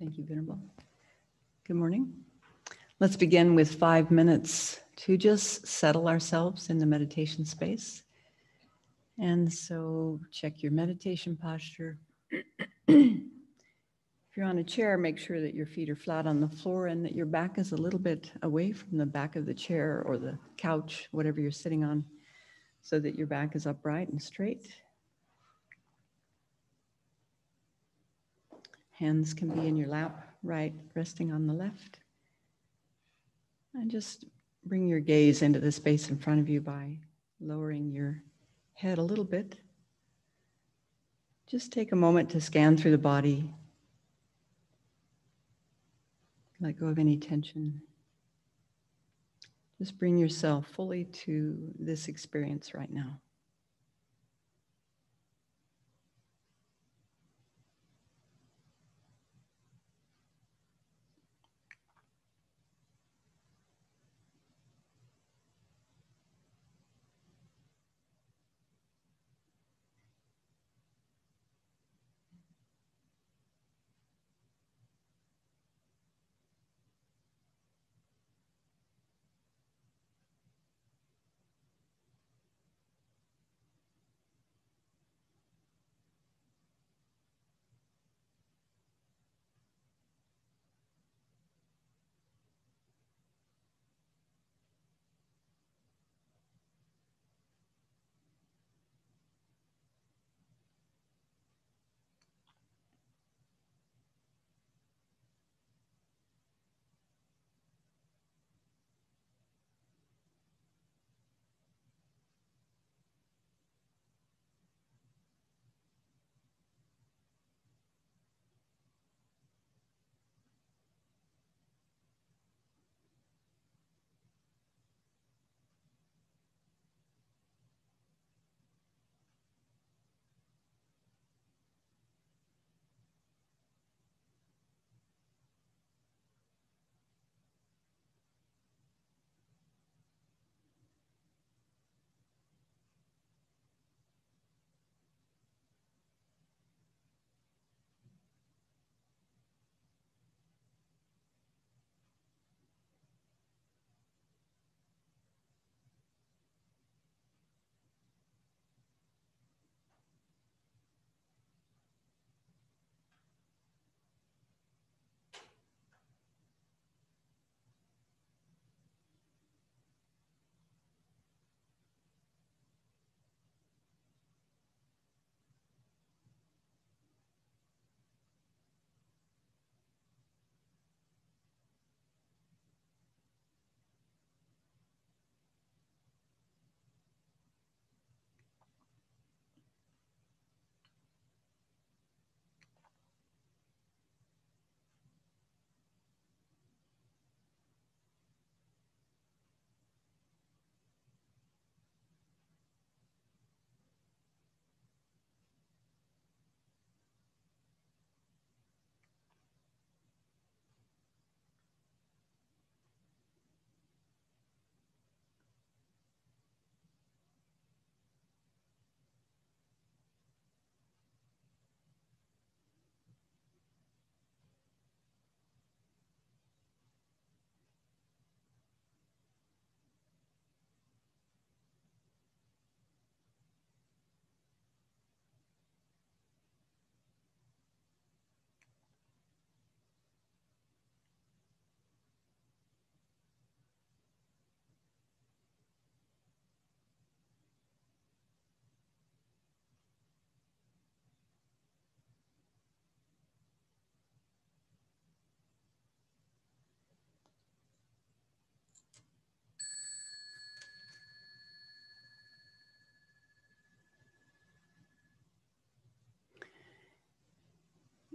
Thank you, Venerable. Good morning. Let's begin with 5 minutes to just settle ourselves in the meditation space. And so check your meditation posture. If you're on a chair, make sure that your feet are flat on the floor and that your back is a little bit away from the back of the chair or the couch, whatever you're sitting on, so that your back is upright and straight. Hands can be in your lap, right, resting on the left. And just bring your gaze into the space in front of you by lowering your head a little bit. Just take a moment to scan through the body. Let go of any tension. Just bring yourself fully to this experience right now.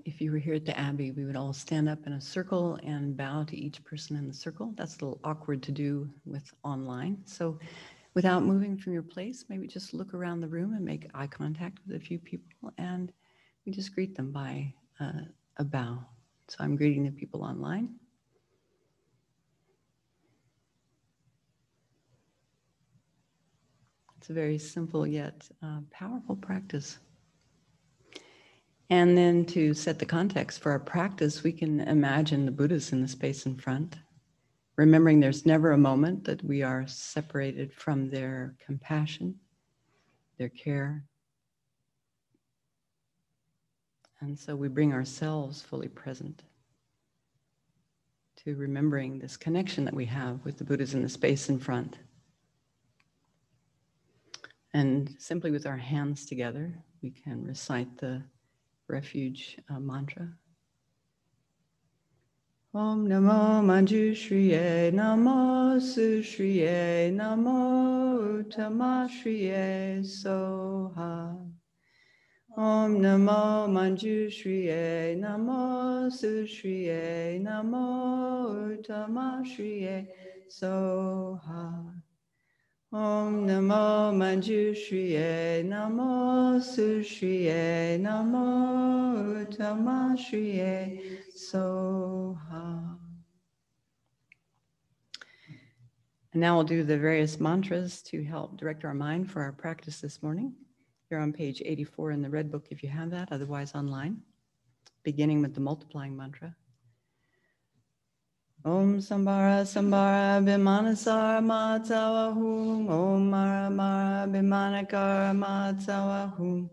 If you were here at the Abbey, we would all stand up in a circle and bow to each person in the circle. That's a little awkward to do with online. So without moving from your place, maybe just look around the room and make eye contact with a few people, and we just greet them by a bow. So I'm greeting the people online. It's a very simple yet powerful practice. And then to set the context for our practice, we can imagine the Buddhas in the space in front, remembering there's never a moment that we are separated from their compassion, their care. And so we bring ourselves fully present to remembering this connection that we have with the Buddhas in the space in front. And simply with our hands together, we can recite the refuge mantra. Om Namo Manjushriye Namo Sushriye Namo Uttama Soha. Om Namo Manjushriye Namo Sushriye Namo Uttama Soha. Om Namo Manjushriye Namo Sushriye Namo Uttama Soha. And now we'll do the various mantras to help direct our mind for our practice this morning. You're on page 84 in the Red Book if you have that, otherwise online. Beginning with the multiplying mantra. Om Sambara Sambara Bimanasara Matawahum. Om Mara Mara Bimanakara Matawahum.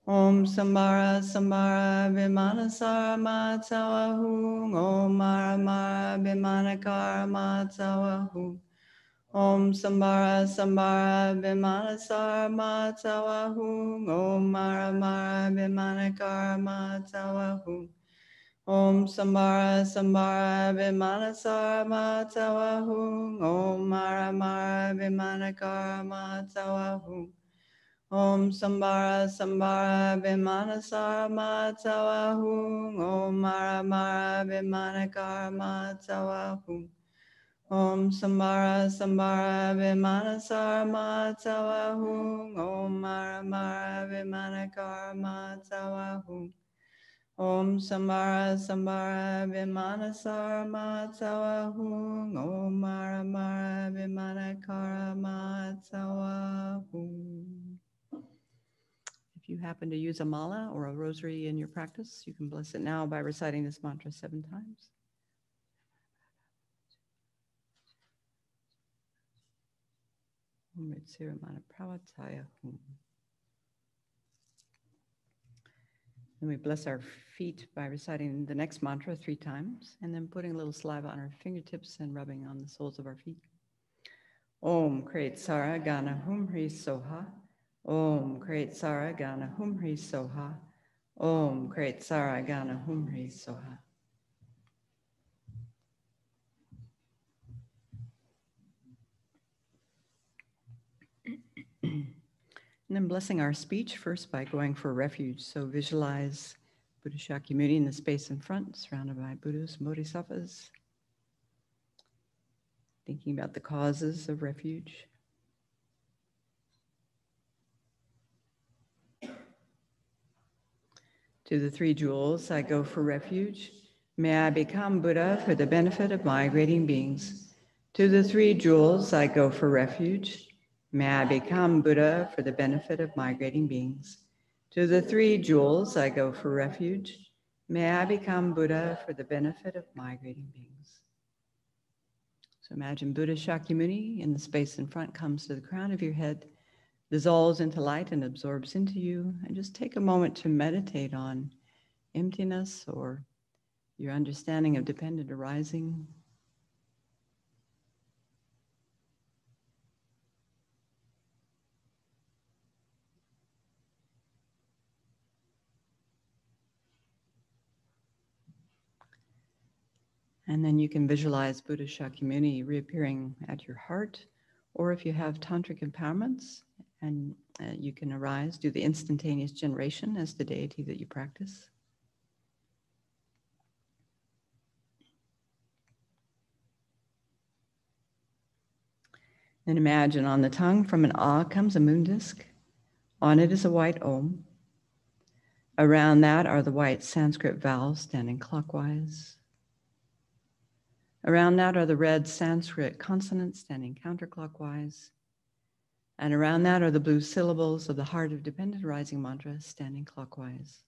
Om Sambara Sambara Bimanasara Matawahum. Om Mara Mara Bimanakara Matawahum. Om Sambara Sambara Bimanasara Matawahum. Om Mara Mara Bimanakara Matawahum. Om Sambara Sambara Bimanasara Matawahum. Om Mara Mara Bimanakara Matawahum. Om Sambara Sambara Bimanasara Matawahum. Om Mara Mara Bimanakara Matawahum. Om Sambara Sambara Bimanasara Matawahum. Om Mara Mara Bimanakara Matawahum. Om Sambara Sambara Bimanasara Matawahum. Om Mara Mara Bimanakara Matawahum. If you happen to use a mala or a rosary in your practice, you can bless it now by reciting this mantra 7 times. Then we bless our feet by reciting the next mantra 3 times, and then putting a little saliva on our fingertips and rubbing on the soles of our feet. Om Kret Sara Gana Humhri Soha. Om Kret Sara Gana Humhri Soha. Om Kret Sara Gana Humhri Soha. And then blessing our speech first by going for refuge. So visualize Buddha Shakyamuni in the space in front, surrounded by Buddhas and Bodhisattvas. Thinking about the causes of refuge. To the 3 jewels, I go for refuge. May I become Buddha for the benefit of migrating beings. To the 3 jewels, I go for refuge. May I become Buddha for the benefit of migrating beings. To the 3 jewels, I go for refuge. May I become Buddha for the benefit of migrating beings. So imagine Buddha Shakyamuni in the space in front comes to the crown of your head, dissolves into light and absorbs into you. And just take a moment to meditate on emptiness or your understanding of dependent arising. And then you can visualize Buddha Shakyamuni reappearing at your heart, or if you have tantric empowerments, and you can arise, do the instantaneous generation as the deity that you practice. Then imagine on the tongue from an ah comes a moon disk. On it is a white om. Around that are the white Sanskrit vowels standing clockwise. Around that are the red Sanskrit consonants standing counterclockwise. And around that are the blue syllables of the Heart of Dependent Arising mantra standing clockwise.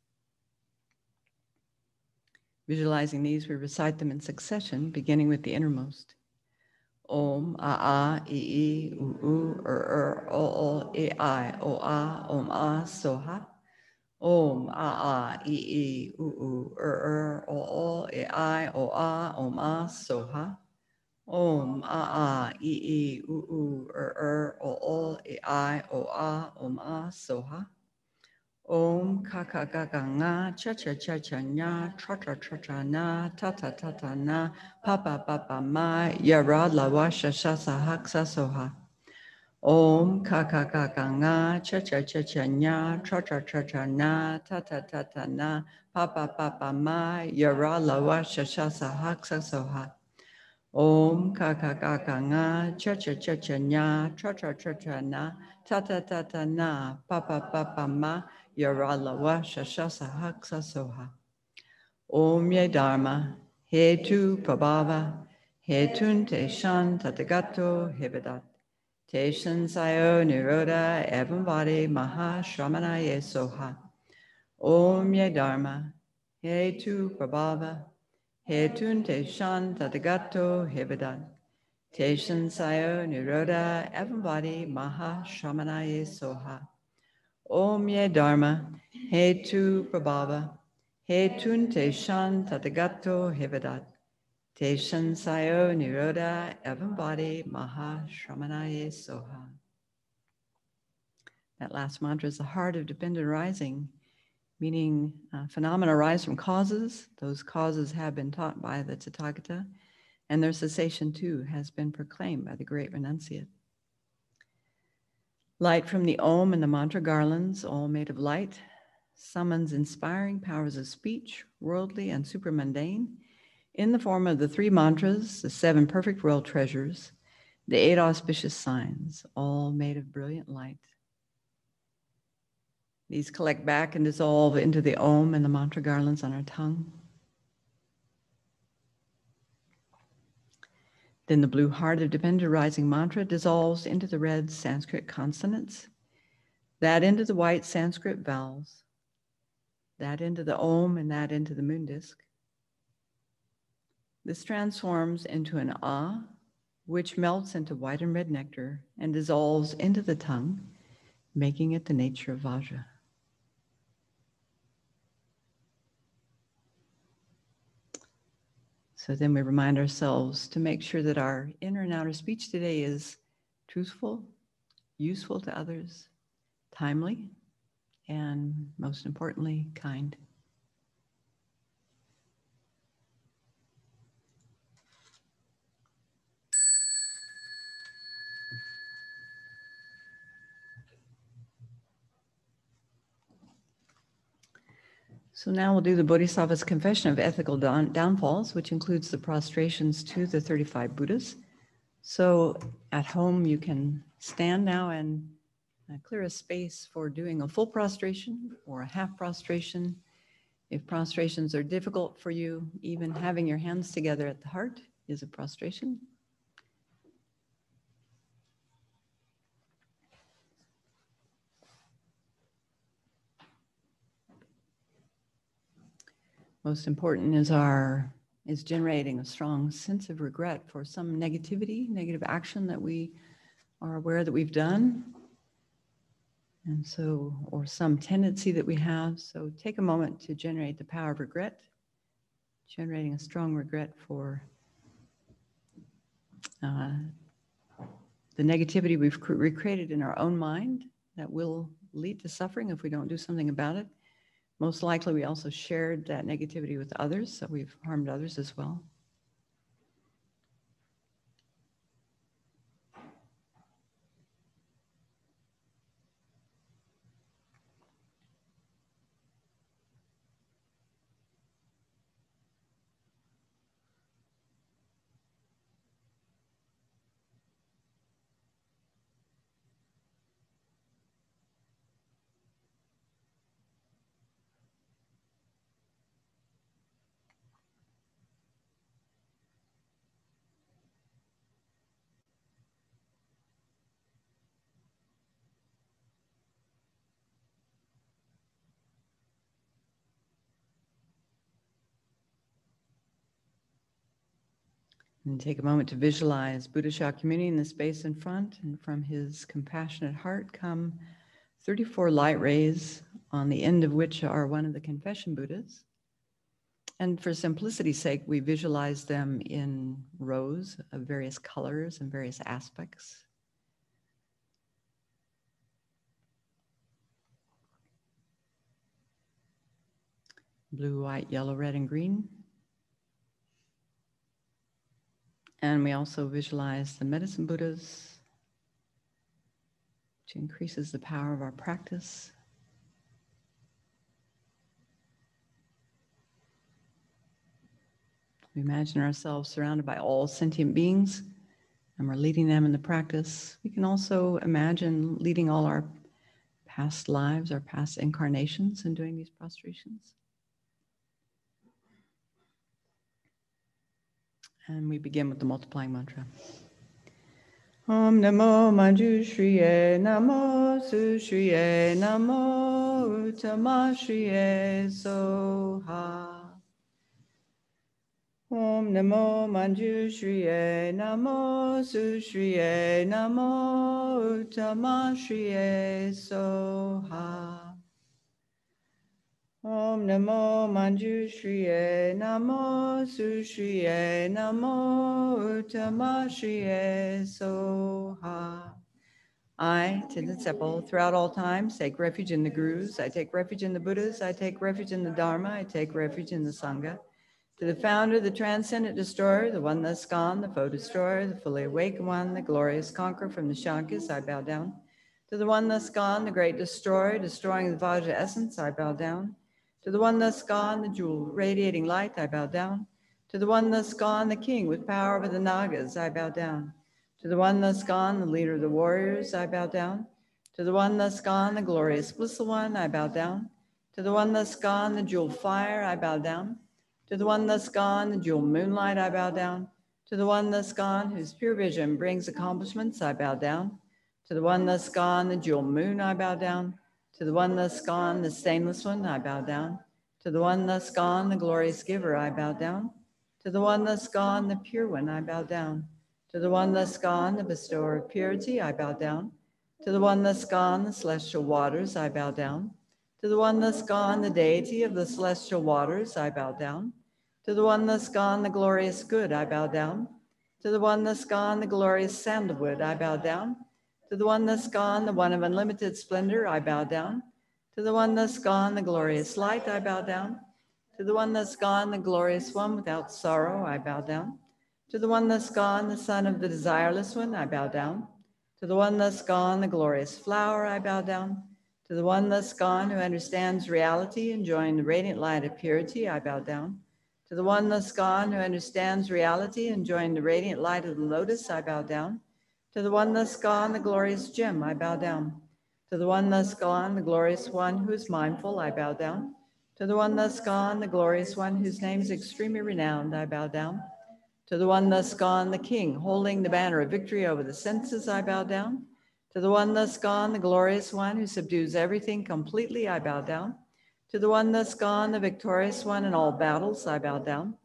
Visualizing these, we recite them in succession, beginning with the innermost. Om, a, I, u, o, I, o, a, soha. Om, a, I, u, o, I, o, a, soha. Om, a, I, u, o, I, o, a, soha. Om kaka gaga nga cha cha cha cha nya tra tra tra tra na ta ta ta ta na pa pa pa pa ma yara lawa sha sha sa hak sa soha. Om kaka gaga nga cha cha cha cha nya tra tra tra tra na ta ta ta ta na pa pa pa pa ma yara lawa sha sha sa hak sa soha. Om kaka kaka nga cha cha cha cha nya tra tra tra tra na ta ta ta ta na pa pa pa pa ma yara lawa shasha sahak sa soha. Om ye dharma he tu prabhava he tun te shan tatagato hebedat te shan sayo niroda evam vade maha shramana ye soha. Om ye dharma he tu prabhava he tun te shan tatagato hebedat te shan sayo niroda evam vade maha shramana ye soha. Om ye dharma he tu prabhava he tun te shan tatagato hevedat te shan sayo niroda evam vade maha shramanaye soha. That last mantra is the heart of dependent arising, meaning phenomena arise from causes. Those causes have been taught by the Tathagata, and their cessation too has been proclaimed by the great renunciate. Light from the Om and the mantra garlands, all made of light, summons inspiring powers of speech, worldly and supramundane, in the form of the 3 mantras, the 7 perfect royal treasures, the 8 auspicious signs, all made of brilliant light. These collect back and dissolve into the Om and the mantra garlands on our tongue. Then the blue heart of dependent arising mantra dissolves into the red Sanskrit consonants, that into the white Sanskrit vowels, that into the Om and that into the moon disk. This transforms into an Ah, which melts into white and red nectar and dissolves into the tongue, making it the nature of Vajra. So then we remind ourselves to make sure that our inner and outer speech today is truthful, useful to others, timely, and most importantly, kind. So now we'll do the Bodhisattva's confession of ethical downfalls, which includes the prostrations to the 35 Buddhas. So at home, you can stand now and clear a space for doing a full prostration or a half prostration. If prostrations are difficult for you, even having your hands together at the heart is a prostration. Most important is generating a strong sense of regret for some negative action that we are aware that we've done. And so, or some tendency that we have. So take a moment to generate the power of regret, generating a strong regret for the negativity we've recreated in our own mind that will lead to suffering if we don't do something about it. Most likely, we also shared that negativity with others, so we've harmed others as well. And take a moment to visualize Buddha Shakyamuni in the space in front, and from his compassionate heart come 34 light rays, on the end of which are one of the confession Buddhas. And for simplicity's sake, we visualize them in rows of various colors and various aspects. Blue, white, yellow, red, and green. And we also visualize the medicine Buddhas, which increases the power of our practice. We imagine ourselves surrounded by all sentient beings, and we're leading them in the practice. We can also imagine leading all our past lives, our past incarnations, in doing these prostrations. And we begin with the multiplying mantra. Om Namo Manjushriye Namo Sushriye Namo Uttama Soha. Om Namo Manjushriye Namo Sushriye Namo Uttama Soha. Om Namo Manjushriye Namo Sushriye Namo Uttama Soha. I, Tenzin Tsepal, throughout all times, take refuge in the Gurus. I take refuge in the Buddhas. I take refuge in the Dharma. I take refuge in the Sangha. To the founder, the transcendent destroyer, the one that's gone, the foe destroyer, the fully awakened one, the glorious conqueror from the Shankas, I bow down. To the one that's gone, the great destroyer, destroying the Vajra essence, I bow down. To the one that's gone, the jewel radiating light, I bow down. To the one that's gone, the king with power over the Nagas, I bow down. To the one that's gone, the leader of the warriors, I bow down. To the one that's gone, the glorious blissful one, I bow down. To the one that's gone, the jewel fire, I bow down. To the one that's gone, the jewel moonlight, I bow down. To the one that's gone, whose pure vision brings accomplishments, I bow down. To the one that's gone, the jewel moon, I bow down. To the one that's gone, the stainless one, I bow down. To the one that's gone, the glorious giver, I bow down. To the one that's gone, the pure one, I bow down. To the one that's gone, the bestower of purity, I bow down. To the one that's gone, the celestial waters, I bow down. To the one that's gone, the deity of the celestial waters, I bow down. To the one that's gone, the glorious good, I bow down. To the one that's gone, the glorious sandalwood, I bow down. To the one that's gone, the one of unlimited splendor, I bow down. To the one that's gone, the glorious light, I bow down. To the one that's gone, the glorious one without sorrow, I bow down. To the one that's gone, the son of the desireless one, I bow down. To the one that's gone, the glorious flower, I bow down. To the one that's gone, who understands reality, enjoying the radiant light of purity, I bow down. To the one that's gone, who understands reality, enjoying the radiant light of the lotus, I bow down. To the one that's gone, the glorious gem, I bow down. To the one that's gone, the glorious one who is mindful, I bow down. To the one that's gone, the glorious one whose name is extremely renowned, I bow down. To the one that's gone, the king, holding the banner of victory over the senses, I bow down. To the one that's gone, the glorious one who subdues everything completely, I bow down. To the one that's gone, the victorious one in all battles, I bow down.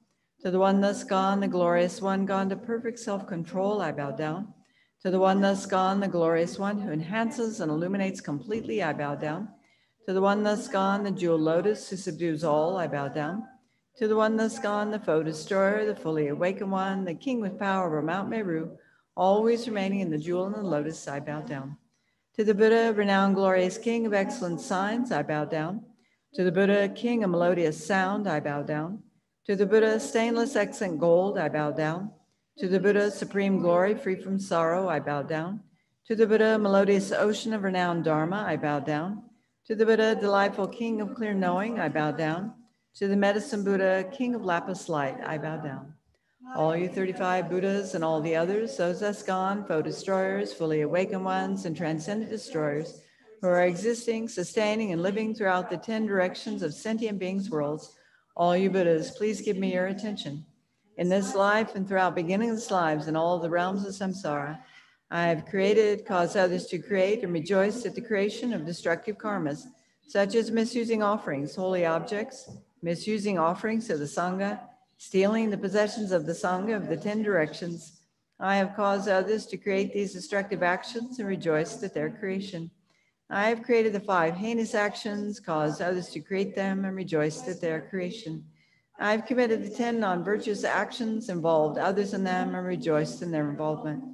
To the one that's gone, the glorious one gone to perfect self-control, I bow down. To the one that's gone, the glorious one who enhances and illuminates completely, I bow down. To the one that's gone, the jewel lotus who subdues all, I bow down. To the one that's gone, the foe destroyer, the fully awakened one, the king with power over Mount Meru, always remaining in the jewel and the lotus, I bow down. To the Buddha, renowned glorious king of excellent signs, I bow down. To the Buddha, king of melodious sound, I bow down. To the Buddha, stainless excellent gold, I bow down. To the Buddha, supreme glory, free from sorrow, I bow down. To the Buddha, melodious ocean of renowned Dharma, I bow down. To the Buddha, delightful king of clear knowing, I bow down. To the medicine Buddha, king of lapis light, I bow down. All you 35 Buddhas and all the others, those that's gone, foe destroyers, fully awakened ones, and transcendent destroyers, who are existing, sustaining, and living throughout the 10 directions of sentient beings' worlds, all you Buddhas, please give me your attention. In this life and throughout beginningless lives in all the realms of samsara, I have created, caused others to create, and rejoiced at the creation of destructive karmas, such as misusing offerings, holy objects, misusing offerings of the Sangha, stealing the possessions of the Sangha of the 10 directions. I have caused others to create these destructive actions and rejoiced at their creation. I have created the 5 heinous actions, caused others to create them, and rejoiced at their creation. I have committed the 10 non-virtuous actions, involved others in them, and rejoiced in their involvement.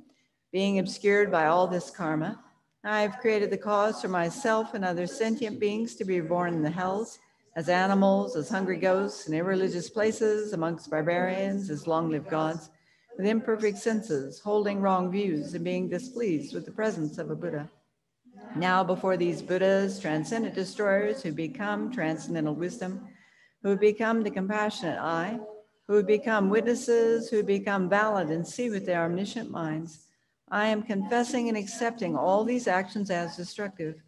Being obscured by all this karma, I have created the cause for myself and other sentient beings to be born in the hells, as animals, as hungry ghosts, in irreligious places, amongst barbarians, as long-lived gods, with imperfect senses, holding wrong views, and being displeased with the presence of a Buddha. Now before these Buddhas, transcendent destroyers who become transcendental wisdom, who have become the compassionate eye, who have become witnesses, who have become valid and see with their omniscient minds, I am confessing and accepting all these actions as destructive.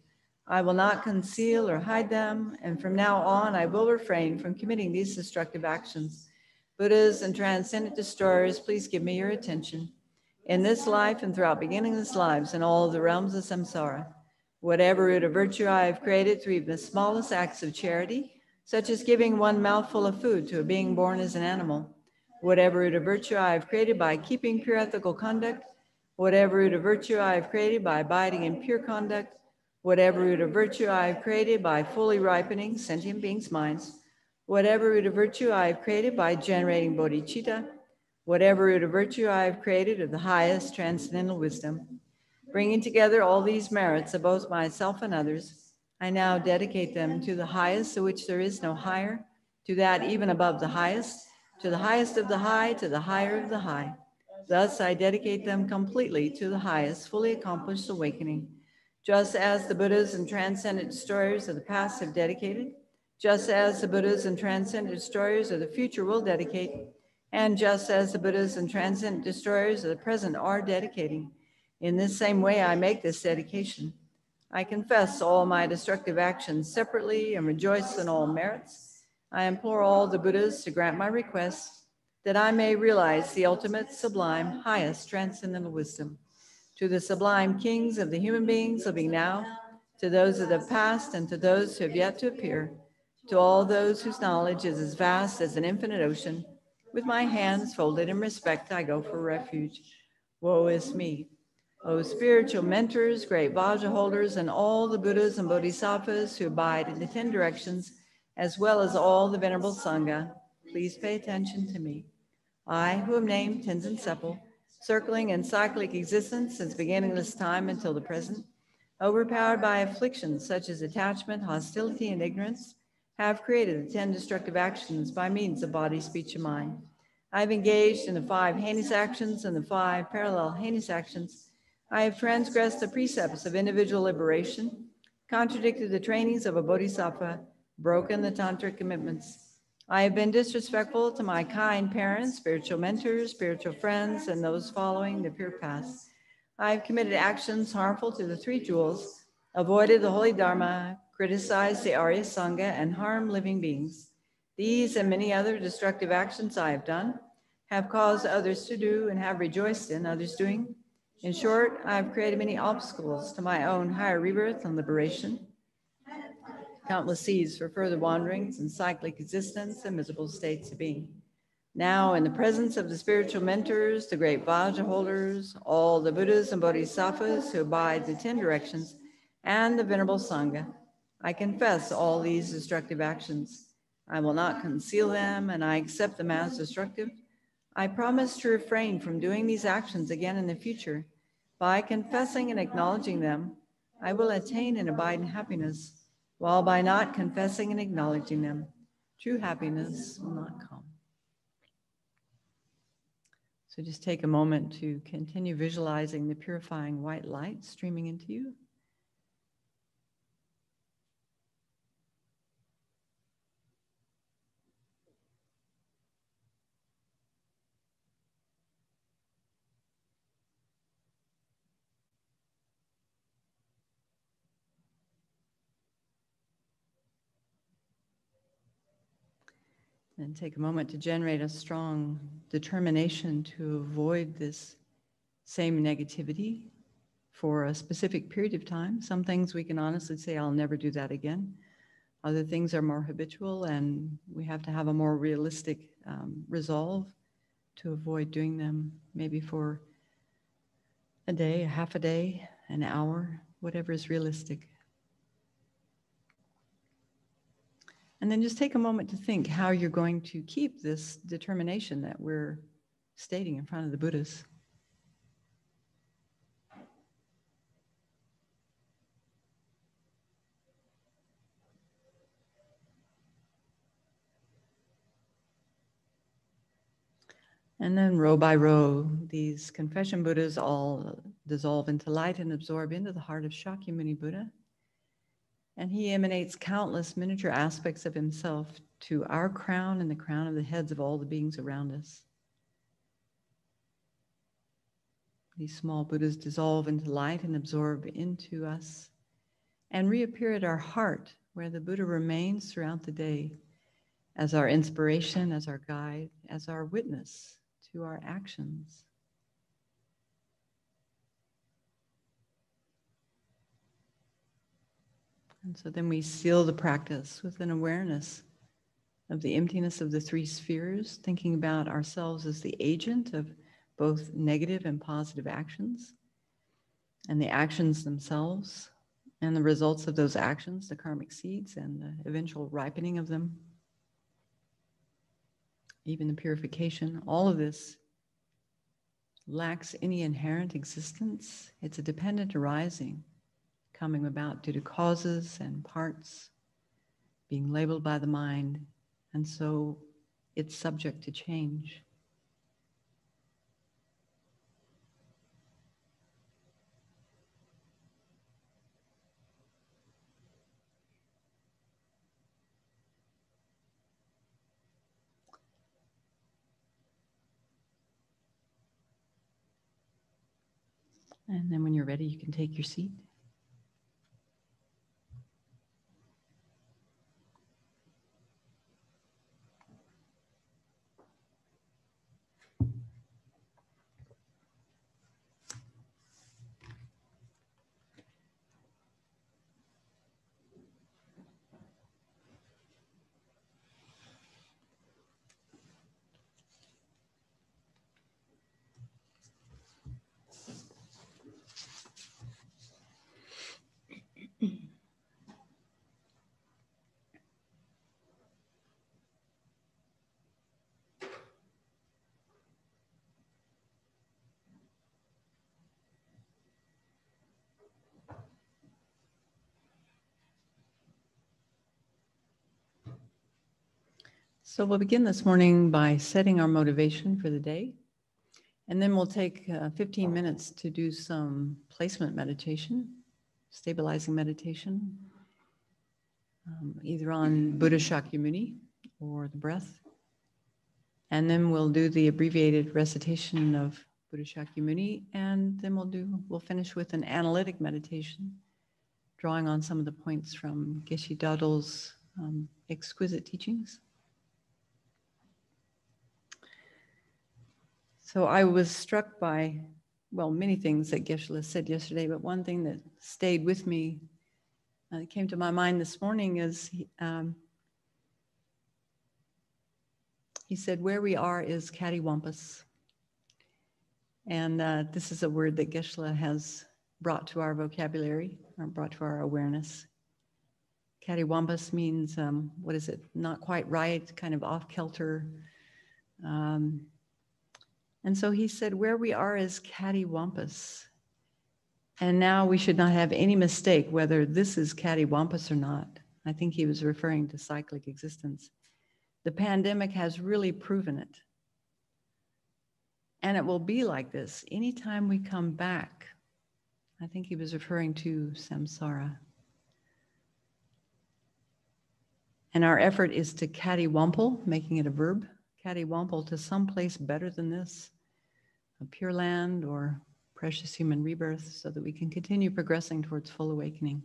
I will not conceal or hide them, and from now on I will refrain from committing these destructive actions. Buddhas and transcendent destroyers, please give me your attention. In this life and throughout beginningless lives in all the realms of samsara, whatever root of virtue I have created through even the smallest acts of charity, such as giving one mouthful of food to a being born as an animal, whatever root of virtue I have created by keeping pure ethical conduct, whatever root of virtue I have created by abiding in pure conduct, whatever root of virtue I have created by fully ripening sentient beings' minds, whatever root of virtue I have created by generating bodhicitta, whatever root of virtue I have created of the highest transcendental wisdom. Bringing together all these merits of both myself and others, I now dedicate them to the highest, of which there is no higher, to that even above the highest, to the highest of the high, to the higher of the high. Thus, I dedicate them completely to the highest, fully accomplished awakening, just as the Buddhas and transcendent destroyers of the past have dedicated, just as the Buddhas and transcendent destroyers of the future will dedicate, and just as the Buddhas and transcendent destroyers of the present are dedicating. In this same way, I make this dedication. I confess all my destructive actions separately and rejoice in all merits. I implore all the Buddhas to grant my request that I may realize the ultimate, sublime, highest transcendental wisdom. To the sublime kings of the human beings living now, to those of the past, and to those who have yet to appear, to all those whose knowledge is as vast as an infinite ocean, with my hands folded in respect, I go for refuge. Woe is me. O spiritual mentors, great Vajra holders, and all the Buddhas and Bodhisattvas who abide in the 10 directions, as well as all the Venerable Sangha, please pay attention to me. I, who am named Tenzin Tsepal, circling in cyclic existence since beginningless time until the present, overpowered by afflictions such as attachment, hostility, and ignorance, have created the 10 destructive actions by means of body, speech, and mind. I have engaged in the 5 heinous actions and the 5 parallel heinous actions. I have transgressed the precepts of individual liberation, contradicted the trainings of a bodhisattva, broken the tantric commitments. I have been disrespectful to my kind parents, spiritual mentors, spiritual friends, and those following the pure path. I have committed actions harmful to the 3 jewels, avoided the holy dharma, criticized the Arya Sangha, and harmed living beings. These and many other destructive actions I have done, have caused others to do, and have rejoiced in others doing. In short, I have created many obstacles to my own higher rebirth and liberation, countless seeds for further wanderings in cyclic existence and miserable states of being. Now, in the presence of the spiritual mentors, the great Vajra holders, all the Buddhas and Bodhisattvas who abide the 10 directions, and the Venerable Sangha, I confess all these destructive actions. I will not conceal them, and I accept them as destructive. I promise to refrain from doing these actions again in the future. By confessing and acknowledging them, I will attain and abide in happiness, while by not confessing and acknowledging them, true happiness will not come. So just take a moment to continue visualizing the purifying white light streaming into you. And take a moment to generate a strong determination to avoid this same negativity for a specific period of time. Some things we can honestly say, I'll never do that again. Other things are more habitual, and we have to have a more realistic resolve to avoid doing them, maybe for a day, a half a day, an hour, whatever is realistic. And then just take a moment to think how you're going to keep this determination that we're stating in front of the Buddhas. And then row by row, these confession Buddhas all dissolve into light and absorb into the heart of Shakyamuni Buddha. And he emanates countless miniature aspects of himself to our crown and the crown of the heads of all the beings around us. These small Buddhas dissolve into light and absorb into us and reappear at our heart, where the Buddha remains throughout the day as our inspiration, as our guide, as our witness to our actions. And so then we seal the practice with an awareness of the emptiness of the three spheres, thinking about ourselves as the agent of both negative and positive actions, and the actions themselves, and the results of those actions, the karmic seeds, and the eventual ripening of them, even the purification. All of this lacks any inherent existence. It's a dependent arising, coming about due to causes and parts being labeled by the mind, and so it's subject to change. And then when you're ready, you can take your seat. So we'll begin this morning by setting our motivation for the day, and then we'll take 15 minutes to do some placement meditation, stabilizing meditation, either on Buddha Shakyamuni or the breath. And then we'll do the abbreviated recitation of Buddha Shakyamuni, and then we'll finish with an analytic meditation, drawing on some of the points from Geshe Dadul's exquisite teachings. So I was struck by, well, many things that Geshe said yesterday, but one thing that stayed with me, that came to my mind this morning is he said, where we are is cattywampus. And this is a word that Geshe has brought to our vocabulary, or brought to our awareness. Cattywampus means, what is it? Not quite right, kind of off-kilter. And so he said, where we are is cattywampus. And now we should not have any mistake whether this is cattywampus or not. I think he was referring to cyclic existence. The pandemic has really proven it. And it will be like this anytime we come back. I think he was referring to samsara. And our effort is to cattywample, making it a verb, cattywample to someplace better than this, a pure land or precious human rebirth, so that we can continue progressing towards full awakening.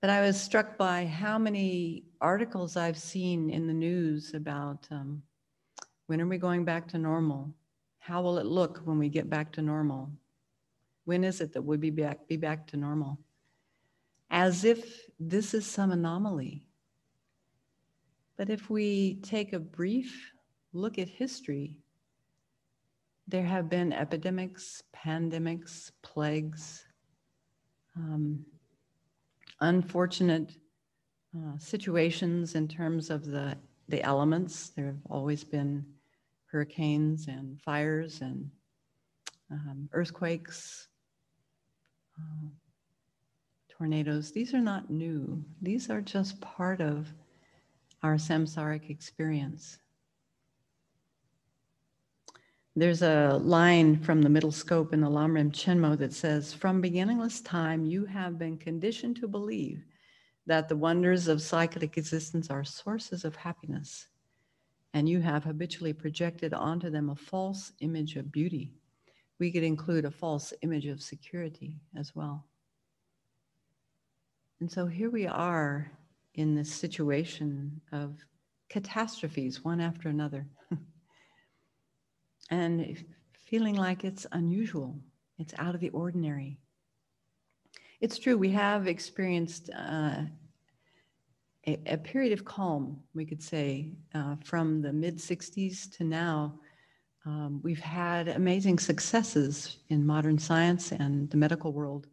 But I was struck by how many articles I've seen in the news about when are we going back to normal? How will it look when we get back to normal? When is it that we'll be back to normal? as if this is some anomaly. But if we take a brief look at history, there have been epidemics, pandemics, plagues, unfortunate situations in terms of the elements. There have always been hurricanes and fires and earthquakes, tornadoes. These are not new. These are just part of our samsaric experience. There's a line from the middle scope in the lamrim Chenmo that says, "From beginningless time, you have been conditioned to believe that the wonders of cyclic existence are sources of happiness, and you have habitually projected onto them a false image of beauty." We could include a false image of security as well. And so here we are in this situation of catastrophes, one after another, and feeling like it's unusual, it's out of the ordinary. It's true, we have experienced a period of calm, we could say, from the mid-60s to now. We've had amazing successes in modern science and the medical world.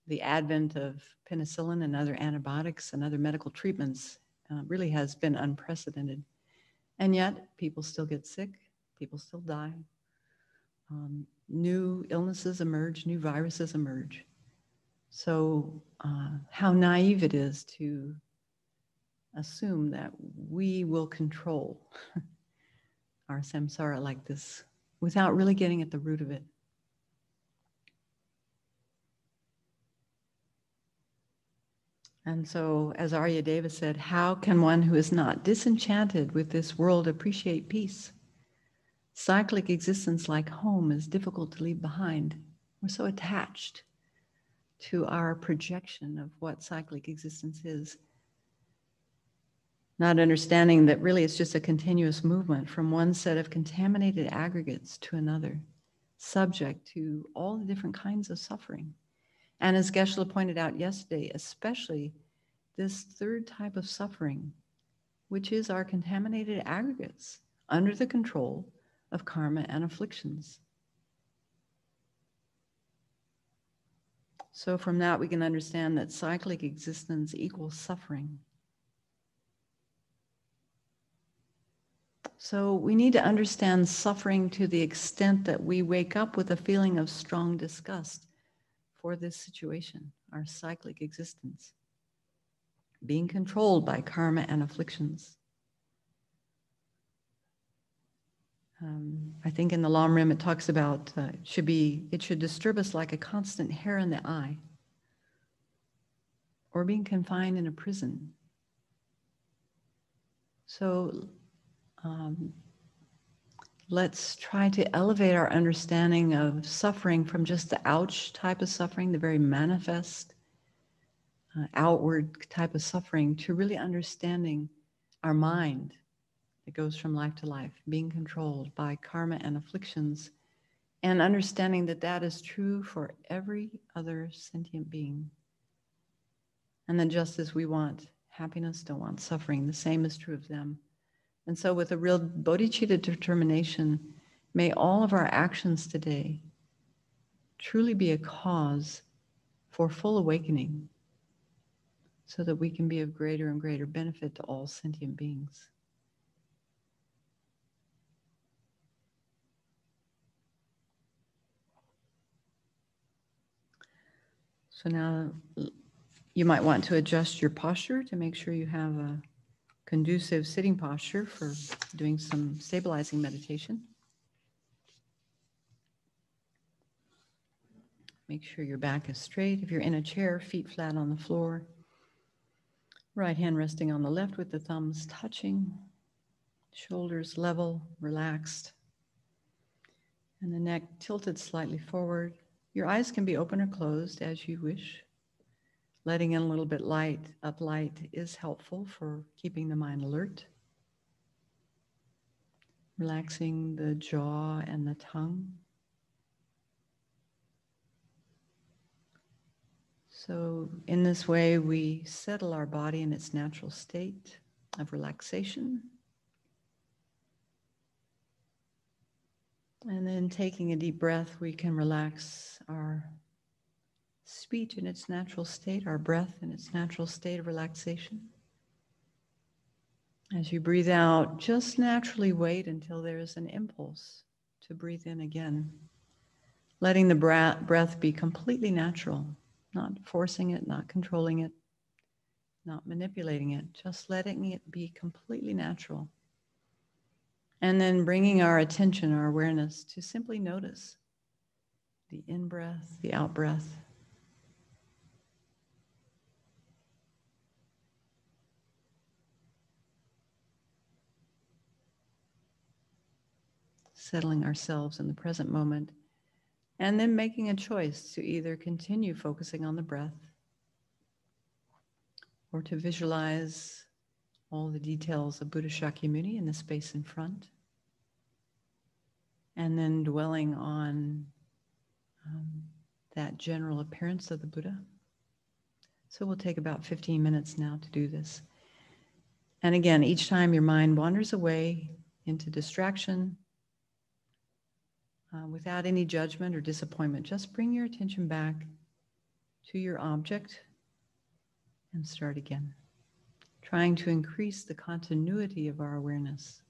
The advent of penicillin and other antibiotics and other medical treatments really has been unprecedented. And yet, people still get sick, people still die. New illnesses emerge, new viruses emerge. So how naive it is to assume that we will control our samsara like this without really getting at the root of it. And so, as Arya Deva said, how can one who is not disenchanted with this world appreciate peace? Cyclic existence like home is difficult to leave behind. We're so attached to our projection of what cyclic existence is, not understanding that really it's just a continuous movement from one set of contaminated aggregates to another, subject to all the different kinds of suffering. And as Geshe pointed out yesterday, especially this third type of suffering, which is our contaminated aggregates under the control of karma and afflictions. So from that, we can understand that cyclic existence equals suffering. So we need to understand suffering to the extent that we wake up with a feeling of strong disgust for this situation, our cyclic existence, being controlled by karma and afflictions. I think in the lamrim it talks about it should disturb us like a constant hair in the eye, or being confined in a prison. So let's try to elevate our understanding of suffering from just the ouch type of suffering, the very manifest, outward type of suffering, to really understanding our mind that goes from life to life, being controlled by karma and afflictions, and understanding that that is true for every other sentient being. And then just as we want happiness, don't want suffering, the same is true of them. And so with a real bodhicitta determination, may all of our actions today truly be a cause for full awakening, so that we can be of greater and greater benefit to all sentient beings. So now you might want to adjust your posture to make sure you have a conducive sitting posture for doing some stabilizing meditation. Make sure your back is straight. If you're in a chair, feet flat on the floor. Right hand resting on the left with the thumbs touching. Shoulders level, relaxed. And the neck tilted slightly forward. Your eyes can be open or closed as you wish. Letting in a little bit of light is helpful for keeping the mind alert. Relaxing the jaw and the tongue. So in this way, we settle our body in its natural state of relaxation. And then taking a deep breath, we can relax our speech in its natural state, our breath in its natural state of relaxation. As you breathe out, just naturally wait until there is an impulse to breathe in again. Letting the breath be completely natural, not forcing it, not controlling it, not manipulating it, just letting it be completely natural. And then bringing our attention, our awareness to simply notice the in-breath, the out-breath. Settling ourselves in the present moment, and then making a choice to either continue focusing on the breath or to visualize all the details of Buddha Shakyamuni in the space in front, and then dwelling on that general appearance of the Buddha. So we'll take about 15 minutes now to do this. And again, each time your mind wanders away into distraction, without any judgment or disappointment, just bring your attention back to your object and start again, trying to increase the continuity of our awareness.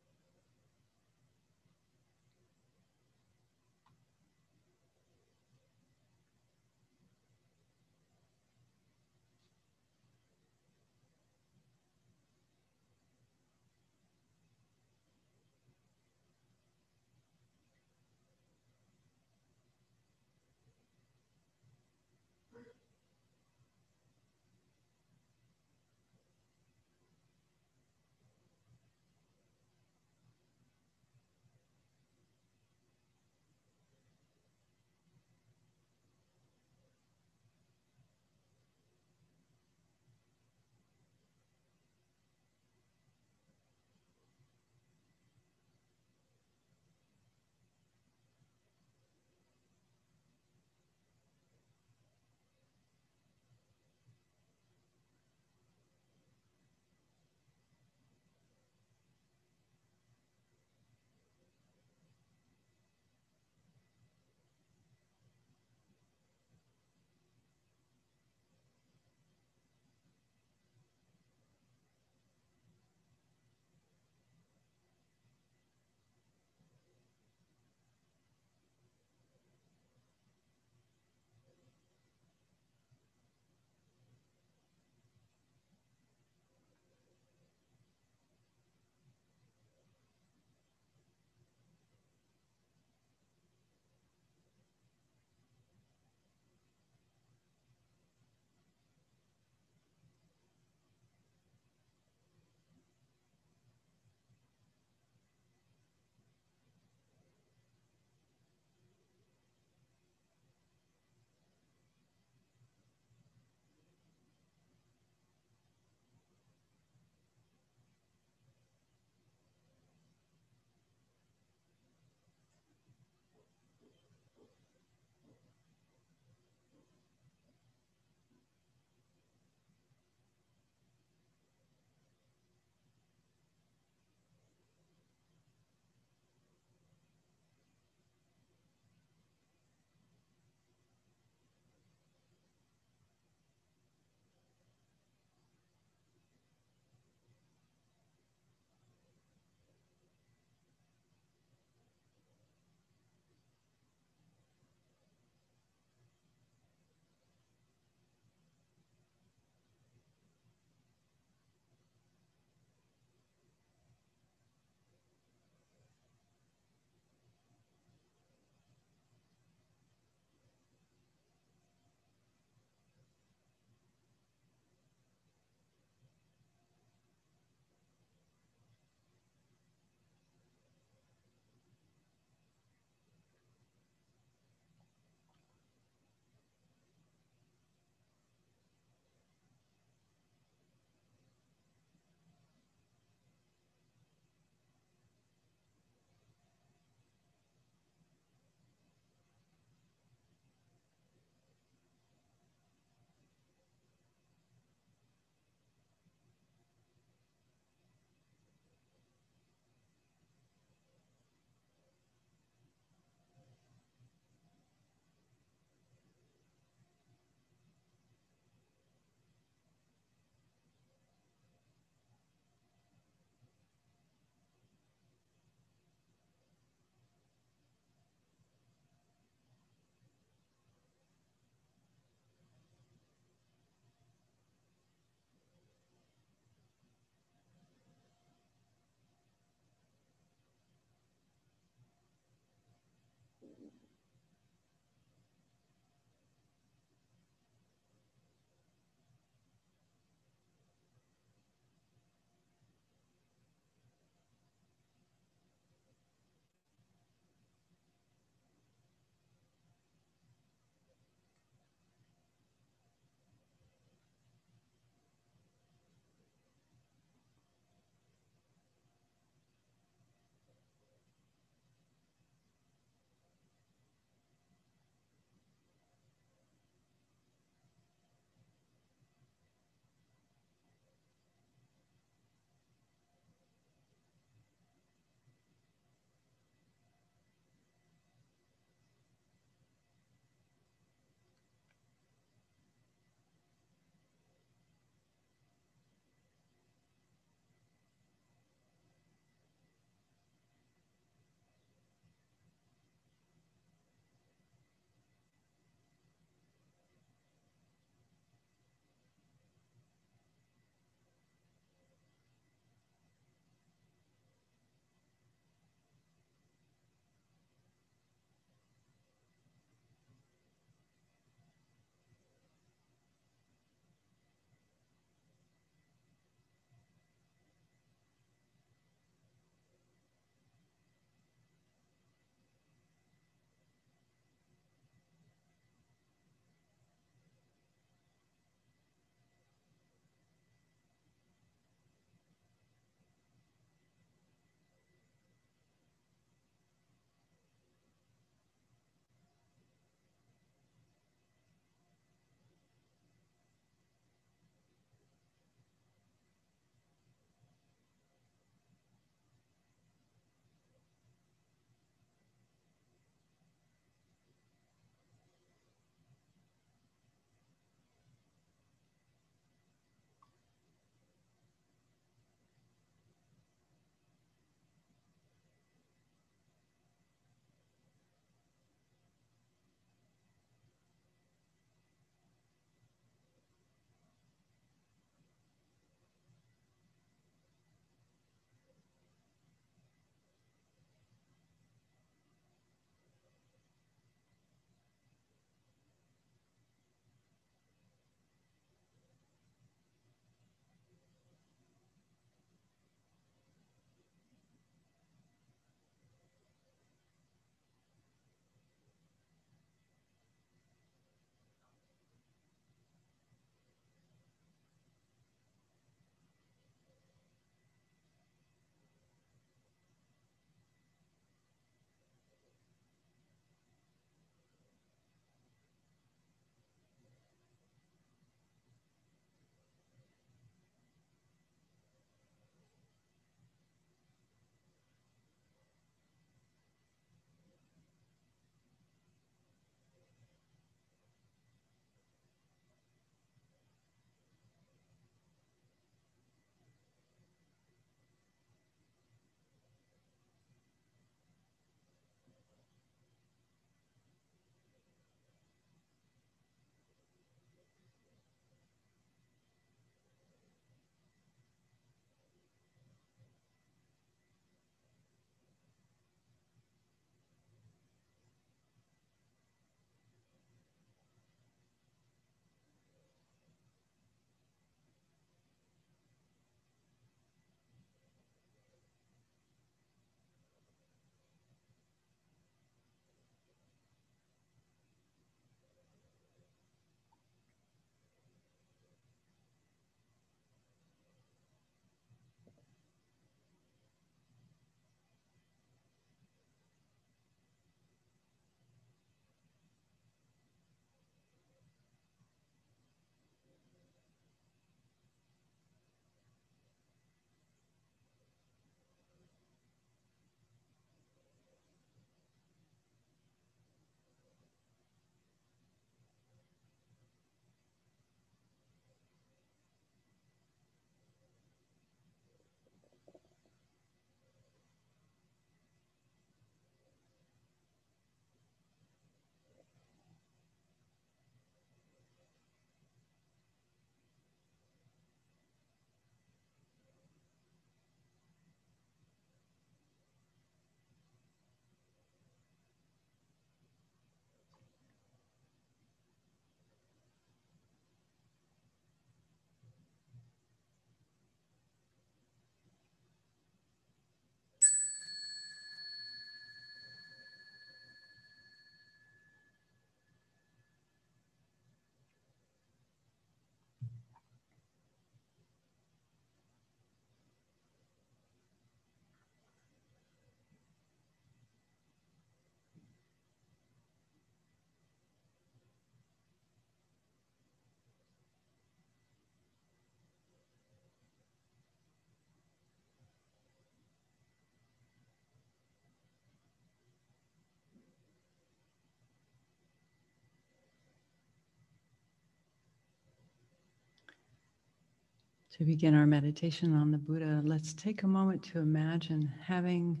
To begin our meditation on the Buddha, let's take a moment to imagine having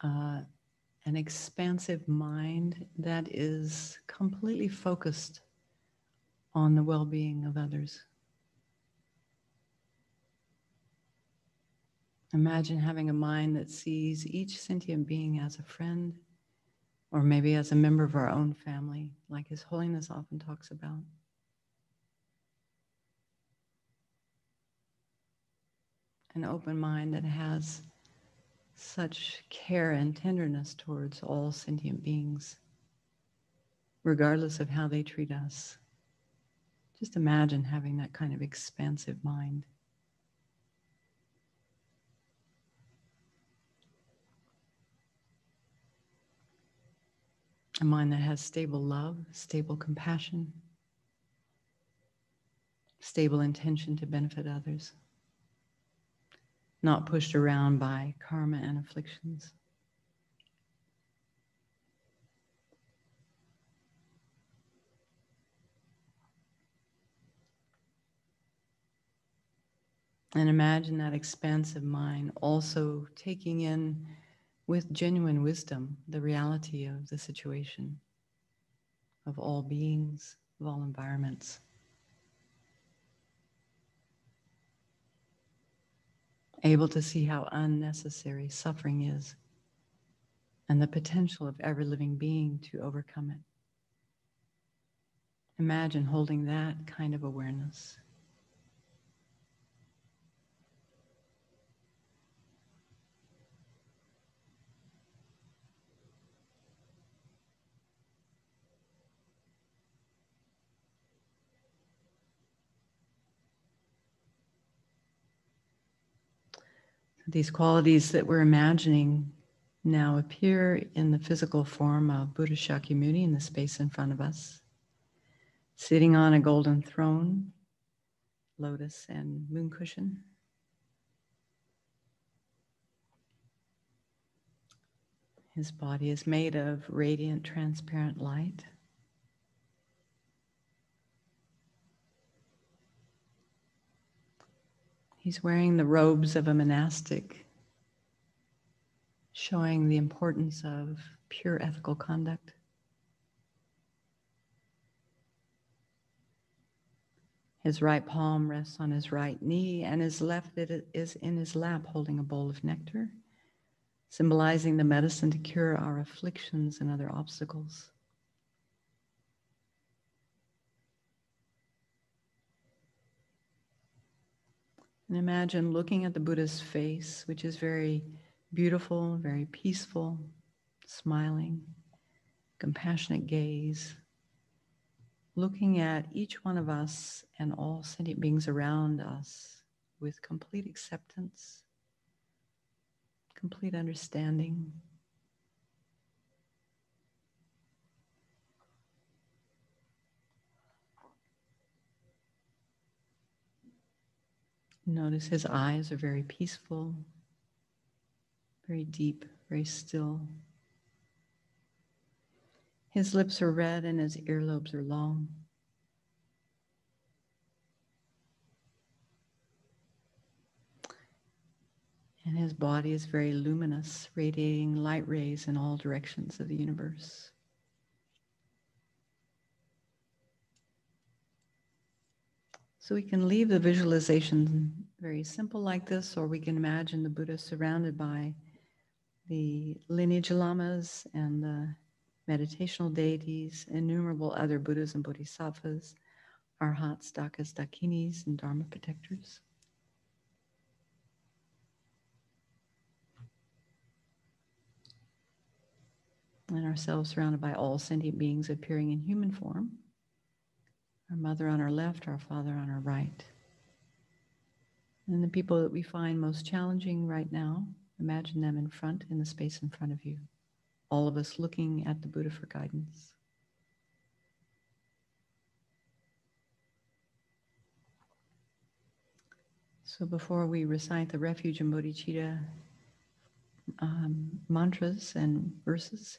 an expansive mind that is completely focused on the well-being of others. Imagine having a mind that sees each sentient being as a friend, or maybe as a member of our own family, like His Holiness often talks about. An open mind that has such care and tenderness towards all sentient beings, regardless of how they treat us. Just imagine having that kind of expansive mind. A mind that has stable love, stable compassion, stable intention to benefit others, not pushed around by karma and afflictions. And imagine that expansive mind also taking in with genuine wisdom the reality of the situation, of all beings, of all environments. Able to see how unnecessary suffering is and the potential of every living being to overcome it. Imagine holding that kind of awareness. These qualities that we're imagining now appear in the physical form of Buddha Shakyamuni in the space in front of us, sitting on a golden throne, lotus and moon cushion. His body is made of radiant, transparent light. He's wearing the robes of a monastic, showing the importance of pure ethical conduct. His right palm rests on his right knee, and his left is in his lap holding a bowl of nectar, symbolizing the medicine to cure our afflictions and other obstacles. And imagine looking at the Buddha's face, which is very beautiful, very peaceful, smiling, compassionate gaze, looking at each one of us and all sentient beings around us with complete acceptance, complete understanding. Notice his eyes are very peaceful, very deep, very still. His lips are red and his earlobes are long. And his body is very luminous, radiating light rays in all directions of the universe. So we can leave the visualization very simple like this, or we can imagine the Buddha surrounded by the lineage lamas and the meditational deities, innumerable other Buddhas and Bodhisattvas, arhats, dakas, dakinis, and dharma protectors. And ourselves surrounded by all sentient beings appearing in human form. Our mother on our left, our father on our right. And the people that we find most challenging right now, imagine them in front, in the space in front of you. All of us looking at the Buddha for guidance. So before we recite the refuge and bodhicitta mantras and verses,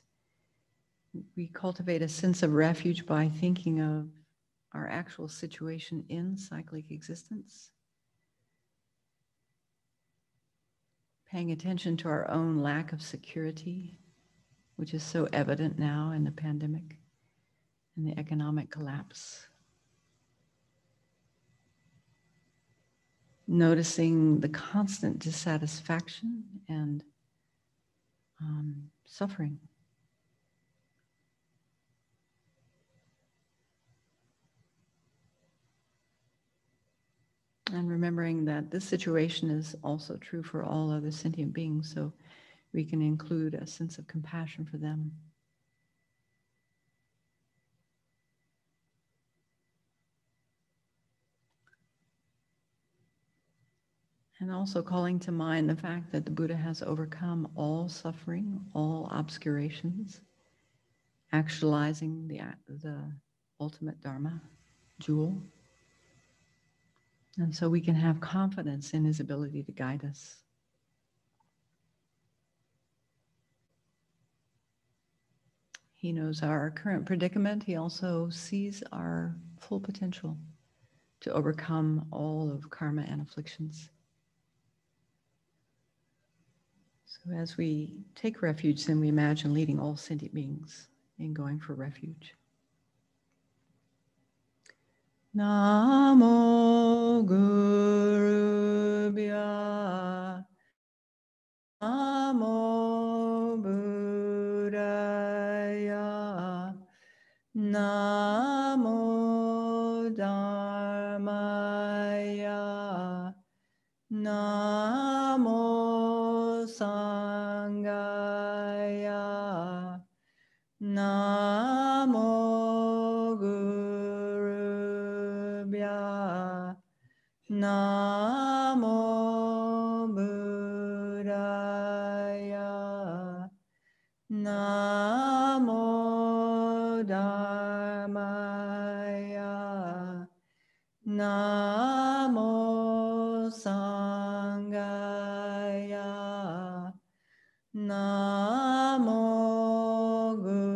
we cultivate a sense of refuge by thinking of our actual situation in cyclic existence. Paying attention to our own lack of security, which is so evident now in the pandemic and the economic collapse. Noticing the constant dissatisfaction and suffering. And remembering that this situation is also true for all other sentient beings, so we can include a sense of compassion for them. And also calling to mind the fact that the Buddha has overcome all suffering, all obscurations, actualizing the ultimate Dharma, jewel. And so we can have confidence in his ability to guide us. He knows our current predicament. He also sees our full potential to overcome all of karma and afflictions. So as we take refuge, then we imagine leading all sentient beings in going for refuge. Namo Guru Bhya, Namo Buddhaya, Namo Dharmaya, Namo Sangaya, Namo Gurubhya, Namo Buddhaya, Namo Dharmaya, Namo Sangaya, Namo Gurubhya,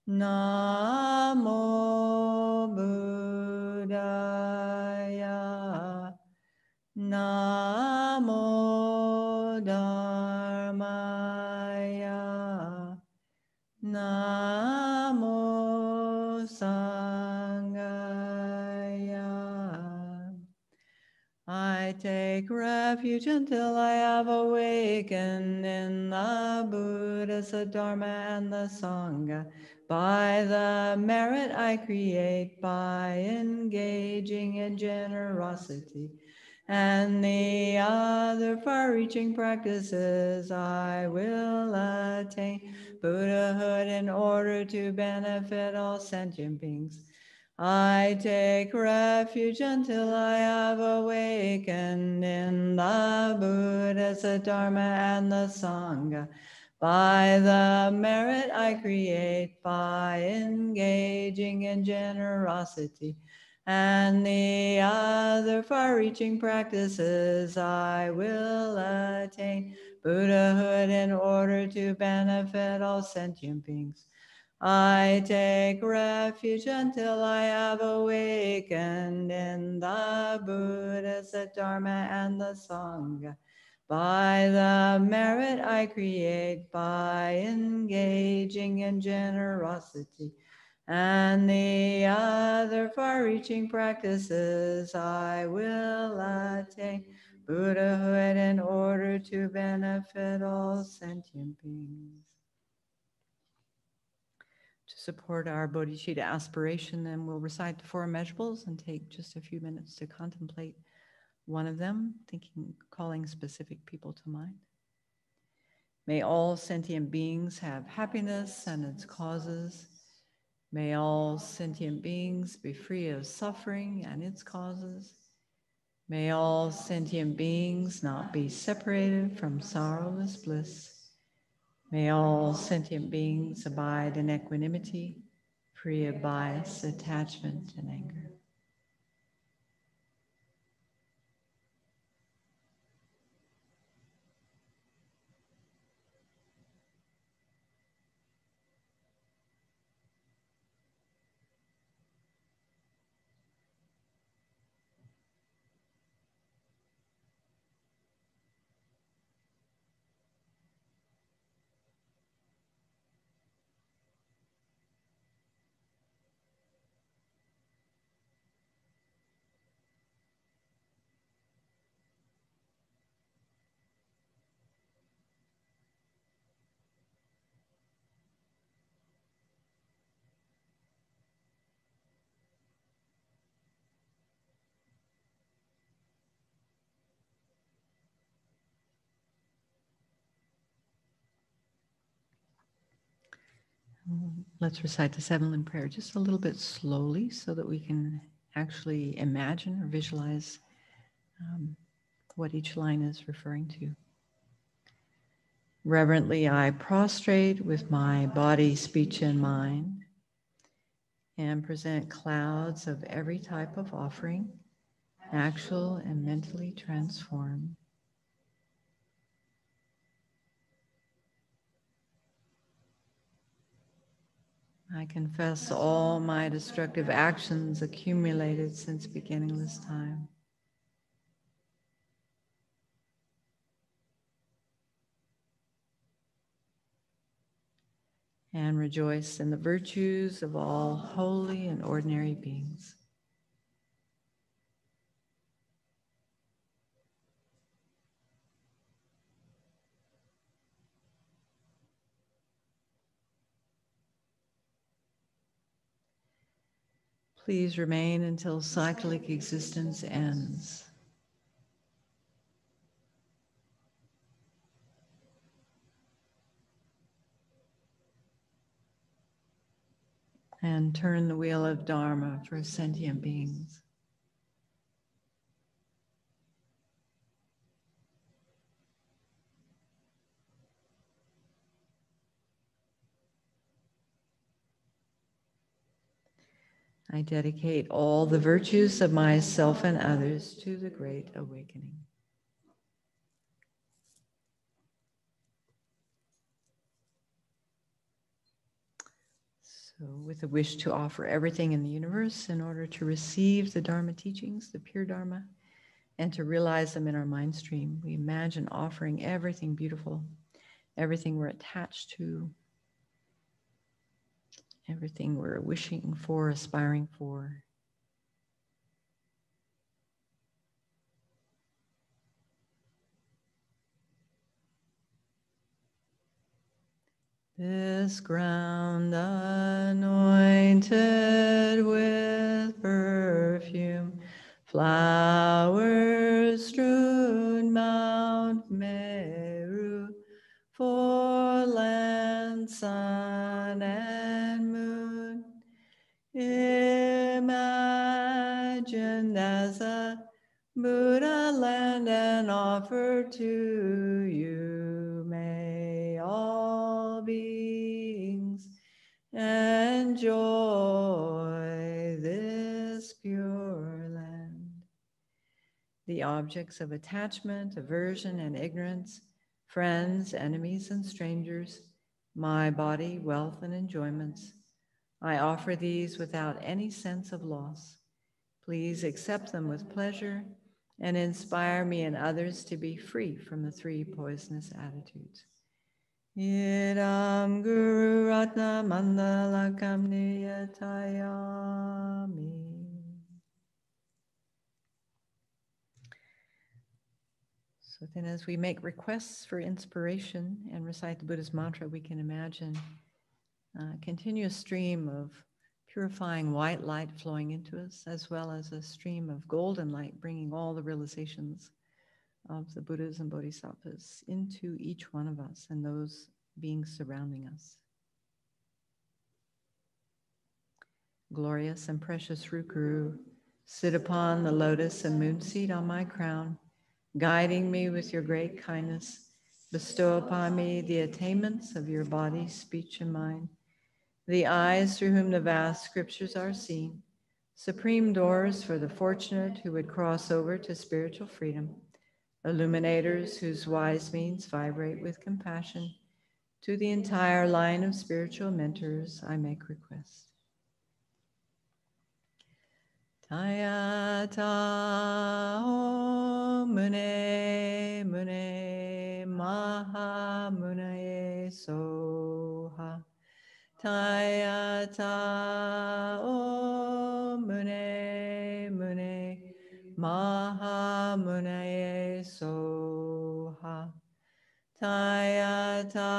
Namo Buddhaya, Namo Dharmaya, Namo Sangaya. I take refuge until I have awakened in the Buddha, the Dharma, and the Sangha. By the merit I create by engaging in generosity and the other far-reaching practices, I will attain Buddhahood in order to benefit all sentient beings. I take refuge until I have awakened in the Buddha, the Dharma, and the Sangha. By the merit I create by engaging in generosity and the other far-reaching practices, I will attain Buddhahood in order to benefit all sentient beings. I take refuge until I have awakened in the Buddha, the Dharma, and the Sangha. By the merit I create by engaging in generosity and the other far-reaching practices, I will attain Buddhahood in order to benefit all sentient beings. To support our bodhicitta aspiration, then we'll recite the four immeasurables and take just a few minutes to contemplate one of them, calling specific people to mind. May all sentient beings have happiness and its causes. May all sentient beings be free of suffering and its causes. May all sentient beings not be separated from sorrowless bliss. May all sentient beings abide in equanimity, free of bias, attachment, and anger. Let's recite the seven limb prayer just a little bit slowly so that we can actually imagine or visualize what each line is referring to. Reverently, I prostrate with my body, speech, and mind, and present clouds of every type of offering, actual and mentally transformed. I confess all my destructive actions accumulated since beginningless time. And rejoice in the virtues of all holy and ordinary beings. Please remain until cyclic existence ends. And turn the wheel of Dharma for sentient beings. I dedicate all the virtues of myself and others to the Great Awakening. So with a wish to offer everything in the universe in order to receive the Dharma teachings, the pure Dharma, and to realize them in our mind stream, we imagine offering everything beautiful, everything we're attached to, everything we're wishing for, aspiring for. This ground anointed with perfume, flowers strewn Mount Meru, for land, sun, and moon, imagined as a Buddha land and offered to you. May all beings enjoy this pure land. The objects of attachment, aversion, and ignorance, friends, enemies, and strangers, my body, wealth, and enjoyments, I offer these without any sense of loss. Please accept them with pleasure and inspire me and others to be free from the three poisonous attitudes. Idam Guru Ratna Mandalakam Niyatayami. So then as we make requests for inspiration and recite the Buddha's mantra, we can imagine a continuous stream of purifying white light flowing into us, as well as a stream of golden light bringing all the realizations of the Buddhas and Bodhisattvas into each one of us and those beings surrounding us. Glorious and precious Root Guru, sit upon the lotus and moon seat on my crown, guiding me with your great kindness. Bestow upon me the attainments of your body, speech, and mind, the eyes through whom the vast scriptures are seen, supreme doors for the fortunate who would cross over to spiritual freedom, illuminators whose wise means vibrate with compassion. To the entire line of spiritual mentors, I make request. Tayata Om Mune Mune Maha Munaye Soha. Tayata Om Mune Mune Maha Munaye Soha. Tayata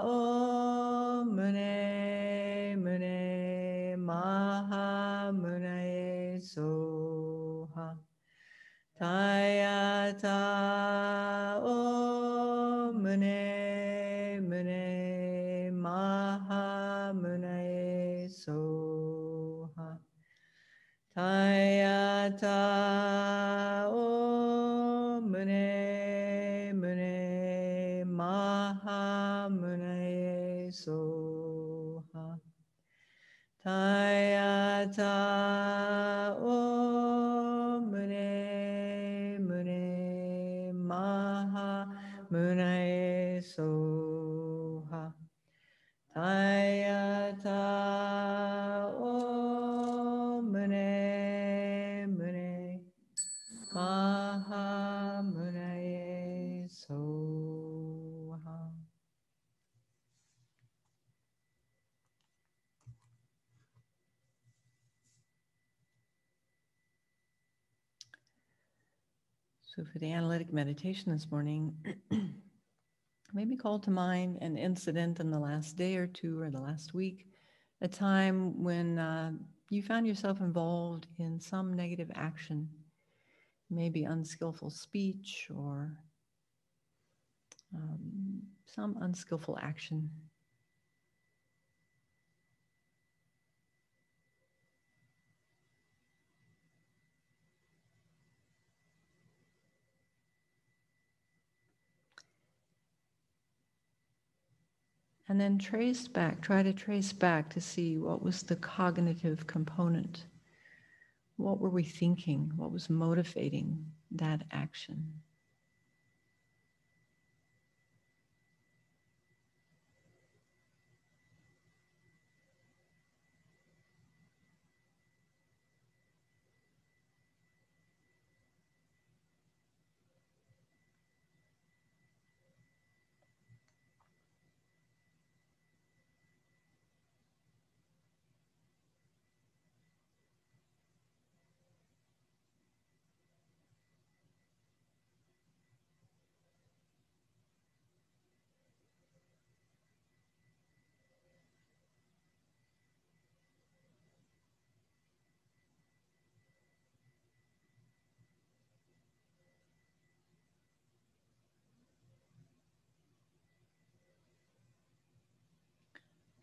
Om Mune Mune Maha Munaye Soha. Tayata Om Mune Mune Maha soha. Tayata o mune mune maha mune soha. Tayata o mune mune maha mune soha. Tayata o mune mune maha mune soha. So for the analytic meditation this morning, maybe call to mind an incident in the last day or two or the last week, a time when you found yourself involved in some negative action, maybe unskillful speech or some unskillful action. And then try to trace back to see what was the cognitive component. What were we thinking? What was motivating that action?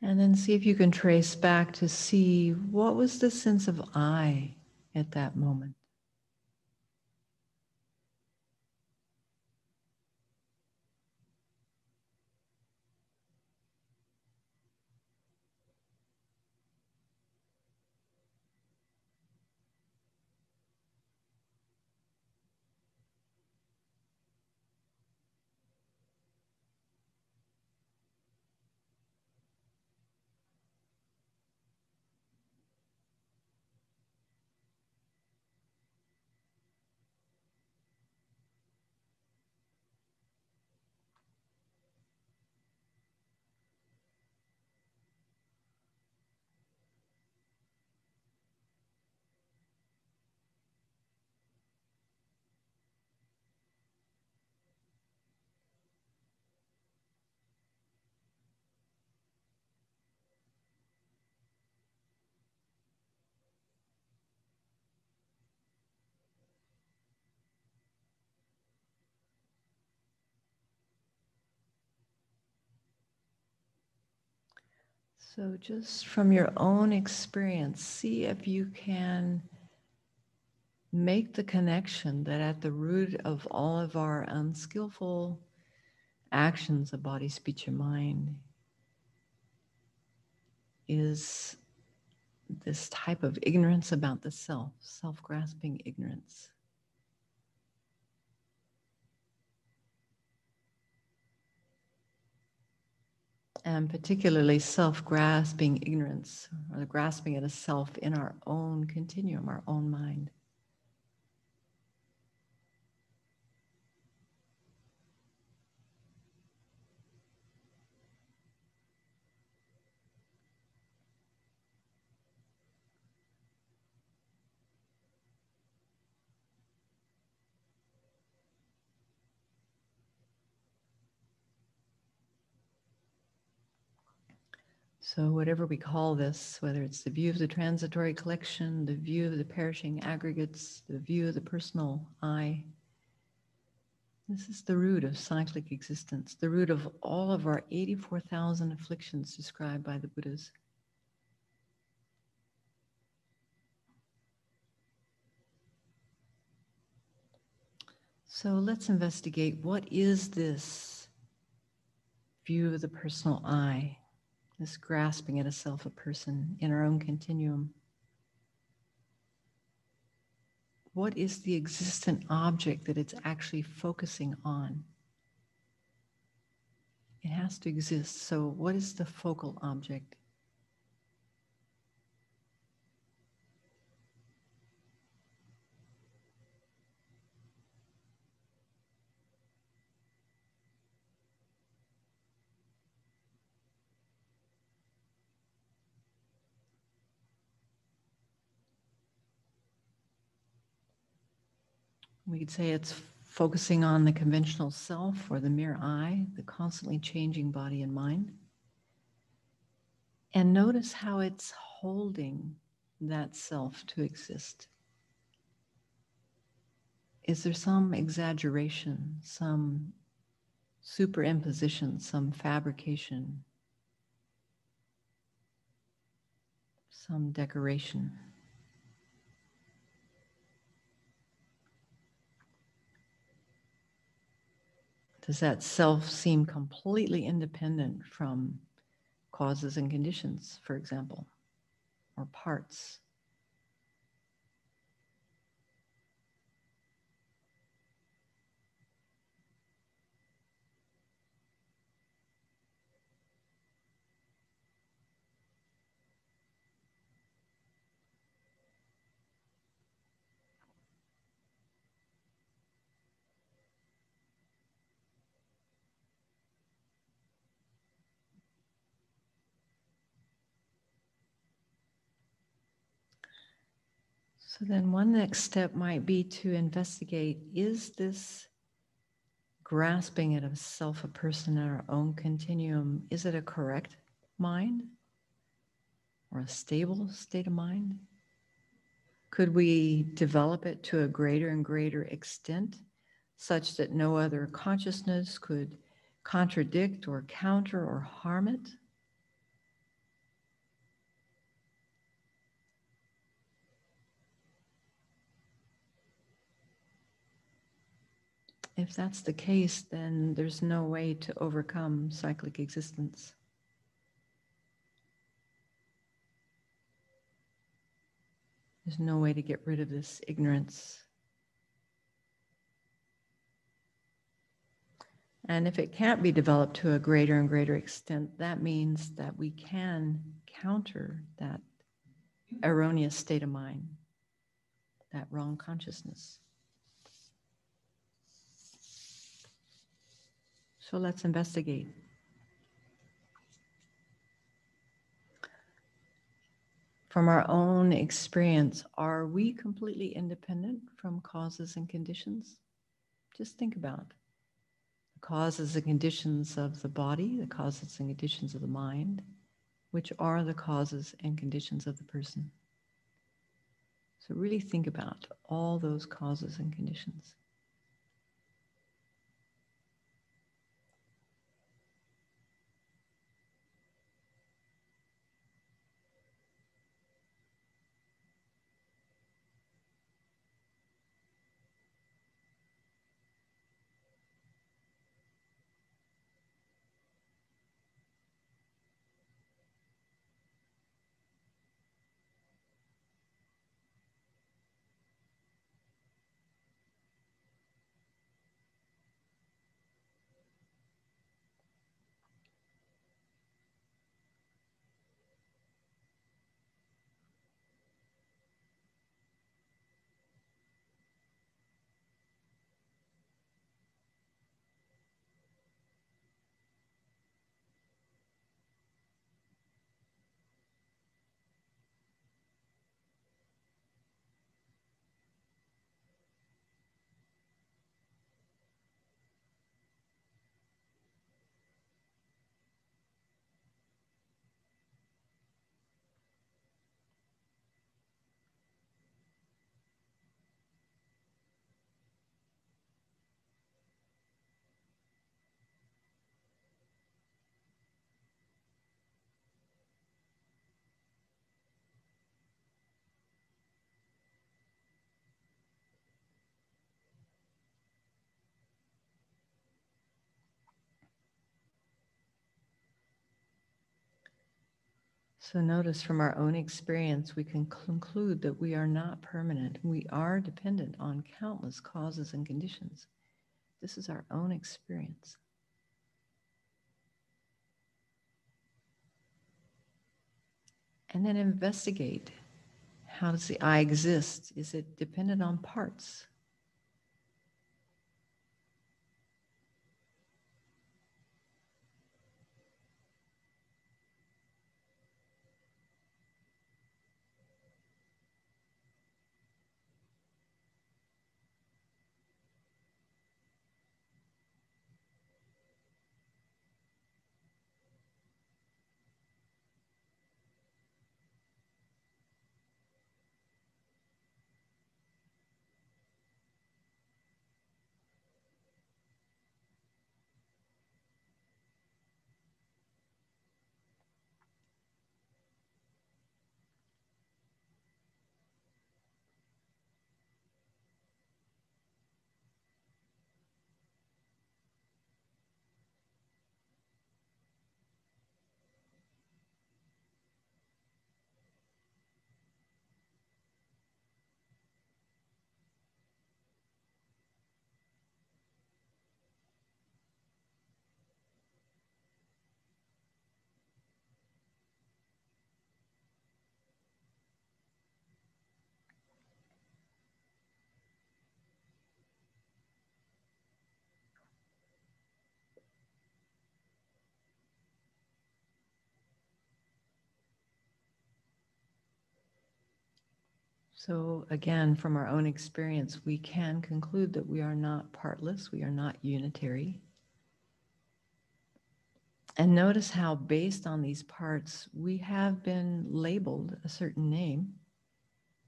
And then see if you can trace back to see what was the sense of I at that moment. So just from your own experience, see if you can make the connection that at the root of all of our unskillful actions of body, speech, and mind is this type of ignorance about the self, self-grasping ignorance. And particularly self-grasping ignorance, or the grasping at a self in our own continuum, our own mind. So whatever we call this, whether it's the view of the transitory collection, the view of the perishing aggregates, the view of the personal I, this is the root of cyclic existence, the root of all of our 84,000 afflictions described by the Buddhas. So let's investigate, what is this view of the personal I, this grasping at a self, a person in our own continuum? What is the existent object that it's actually focusing on? It has to exist. So what is the focal object? We could say it's focusing on the conventional self or the mere I, the constantly changing body and mind. And notice how it's holding that self to exist. Is there some exaggeration, some superimposition, some fabrication, some decoration? Does that self seem completely independent from causes and conditions, for example, or parts? So then one next step might be to investigate, is this grasping at a self, a person in our own continuum, is it a correct mind or a stable state of mind? Could we develop it to a greater and greater extent such that no other consciousness could contradict or counter or harm it? If that's the case, then there's no way to overcome cyclic existence. There's no way to get rid of this ignorance. And if it can't be developed to a greater and greater extent, that means that we can counter that erroneous state of mind, that wrong consciousness. So let's investigate. From our own experience, are we completely independent from causes and conditions? Just think about the causes and conditions of the body, the causes and conditions of the mind, which are the causes and conditions of the person. So really think about all those causes and conditions. So notice from our own experience, we can conclude that we are not permanent. We are dependent on countless causes and conditions. This is our own experience. And then investigate. How does the I exist? Is it dependent on parts? So again, from our own experience, we can conclude that we are not partless, we are not unitary. And notice how based on these parts, we have been labeled a certain name.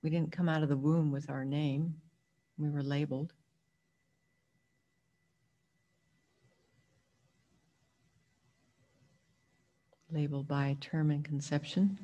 We didn't come out of the womb with our name. We were labeled. Labeled by term and conception.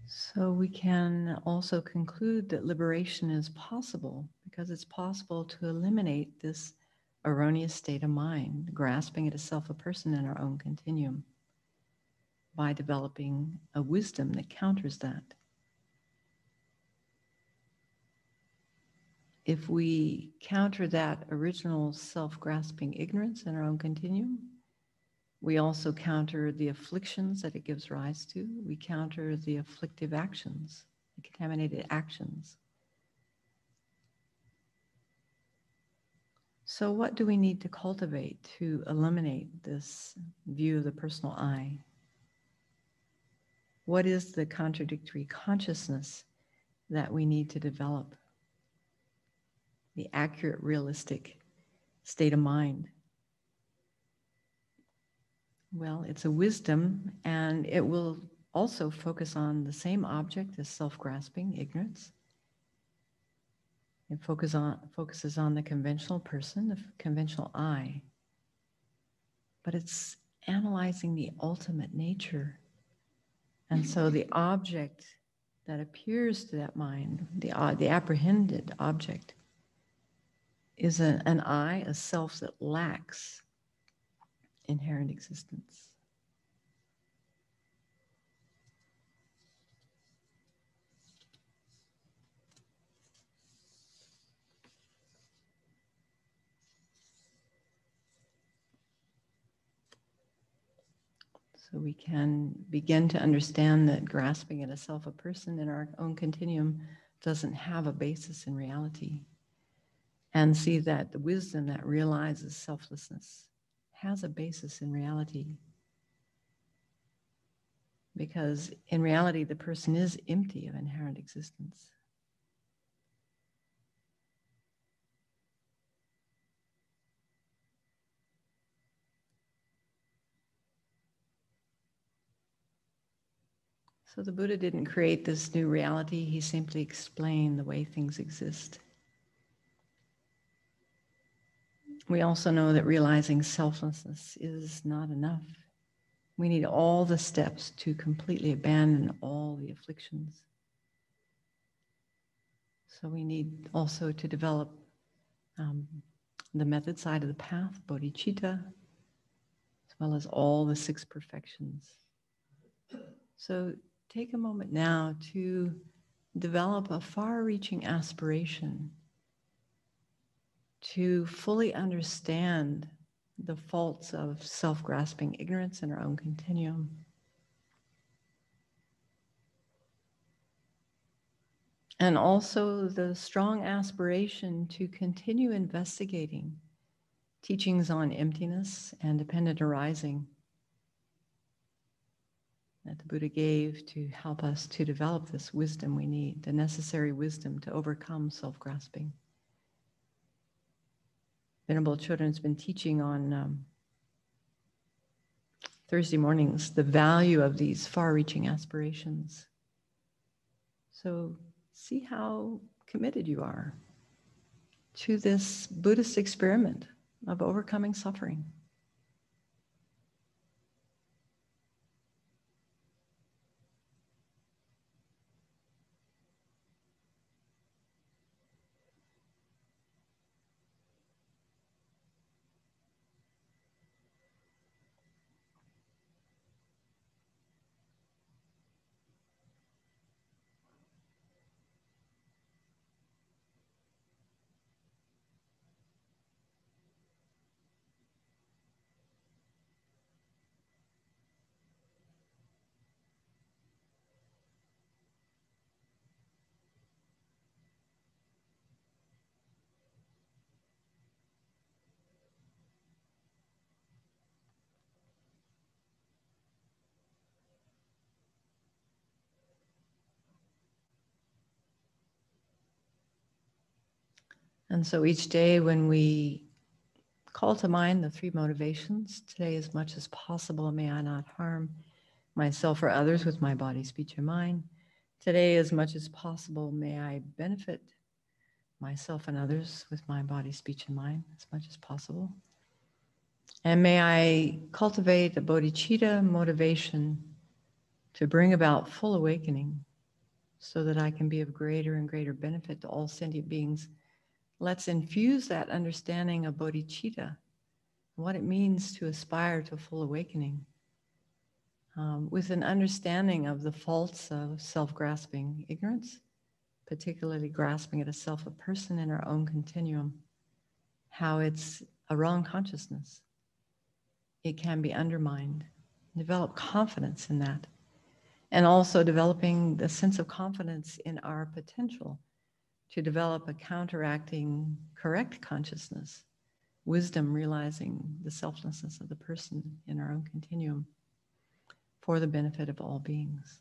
So we can also conclude that liberation is possible because it's possible to eliminate this erroneous state of mind, grasping at a self, a person in our own continuum, by developing a wisdom that counters that. If we counter that original self-grasping ignorance in our own continuum, we also counter the afflictions that it gives rise to. We counter the afflictive actions, the contaminated actions. So what do we need to cultivate to eliminate this view of the personal I? What is the contradictory consciousness that we need to develop? The accurate, realistic state of mind. Well, it's a wisdom, and it will also focus on the same object as self-grasping, ignorance. It focuses on the conventional person, the conventional I. But it's analyzing the ultimate nature. And so the object that appears to that mind, the apprehended object, is an I, a self that lacks inherent existence. So we can begin to understand that grasping at a self, a person in our own continuum doesn't have a basis in reality. And see that the wisdom that realizes selflessness has a basis in reality. Because in reality, the person is empty of inherent existence. So the Buddha didn't create this new reality, he simply explained the way things exist. We also know that realizing selflessness is not enough. We need all the steps to completely abandon all the afflictions. So we need also to develop the method side of the path, bodhicitta, as well as all the 6 perfections. So take a moment now to develop a far-reaching aspiration to fully understand the faults of self-grasping ignorance in our own continuum. And also the strong aspiration to continue investigating teachings on emptiness and dependent arising that the Buddha gave to help us to develop this wisdom we need, the necessary wisdom to overcome self-grasping. Venerable Children has been teaching on Thursday mornings the value of these far-reaching aspirations. So see how committed you are to this Buddhist experiment of overcoming suffering. And so each day when we call to mind the 3 motivations, today as much as possible may I not harm myself or others with my body, speech, and mind. Today as much as possible may I benefit myself and others with my body, speech, and mind as much as possible. And may I cultivate a bodhicitta motivation to bring about full awakening so that I can be of greater and greater benefit to all sentient beings. Let's infuse that understanding of bodhicitta, what it means to aspire to full awakening, with an understanding of the faults of self-grasping ignorance, particularly grasping at a self, a person in our own continuum, how it's a wrong consciousness. It can be undermined. Develop confidence in that. And also developing the sense of confidence in our potential to develop a counteracting correct consciousness, wisdom, realizing the selflessness of the person in our own continuum for the benefit of all beings.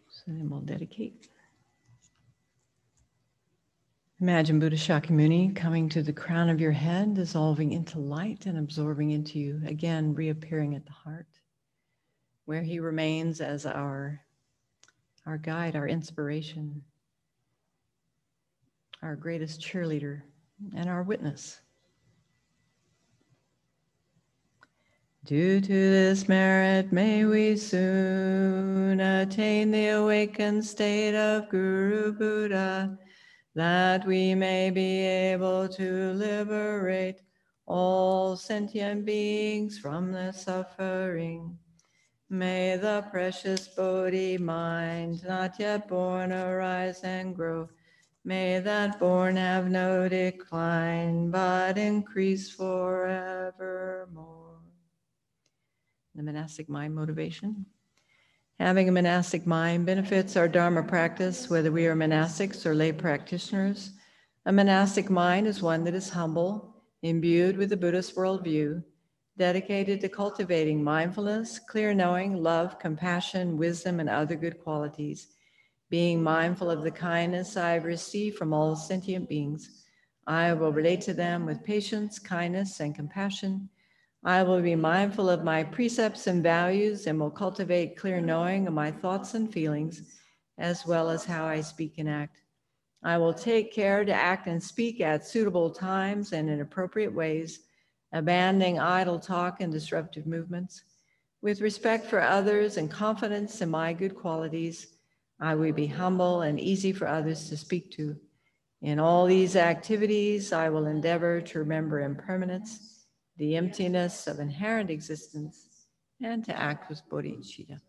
So then we'll dedicate. Imagine Buddha Shakyamuni coming to the crown of your head, dissolving into light and absorbing into you, again reappearing at the heart, where he remains as our guide, our inspiration, our greatest cheerleader, and our witness. Due to this merit, may we soon attain the awakened state of Guru Buddha, that we may be able to liberate all sentient beings from the suffering. May the precious Bodhi mind, not yet born, arise and grow. May that born have no decline, but increase forevermore. The monastic mind motivation. Having a monastic mind benefits our Dharma practice, whether we are monastics or lay practitioners. A monastic mind is one that is humble, imbued with the Buddhist worldview, dedicated to cultivating mindfulness, clear knowing, love, compassion, wisdom, and other good qualities. Being mindful of the kindness I have received from all sentient beings, I will relate to them with patience, kindness, and compassion. I will be mindful of my precepts and values and will cultivate clear knowing of my thoughts and feelings, as well as how I speak and act. I will take care to act and speak at suitable times and in appropriate ways, abandoning idle talk and disruptive movements. With respect for others and confidence in my good qualities, I will be humble and easy for others to speak to. In all these activities, I will endeavor to remember impermanence, the emptiness of inherent existence, and to act with bodhicitta.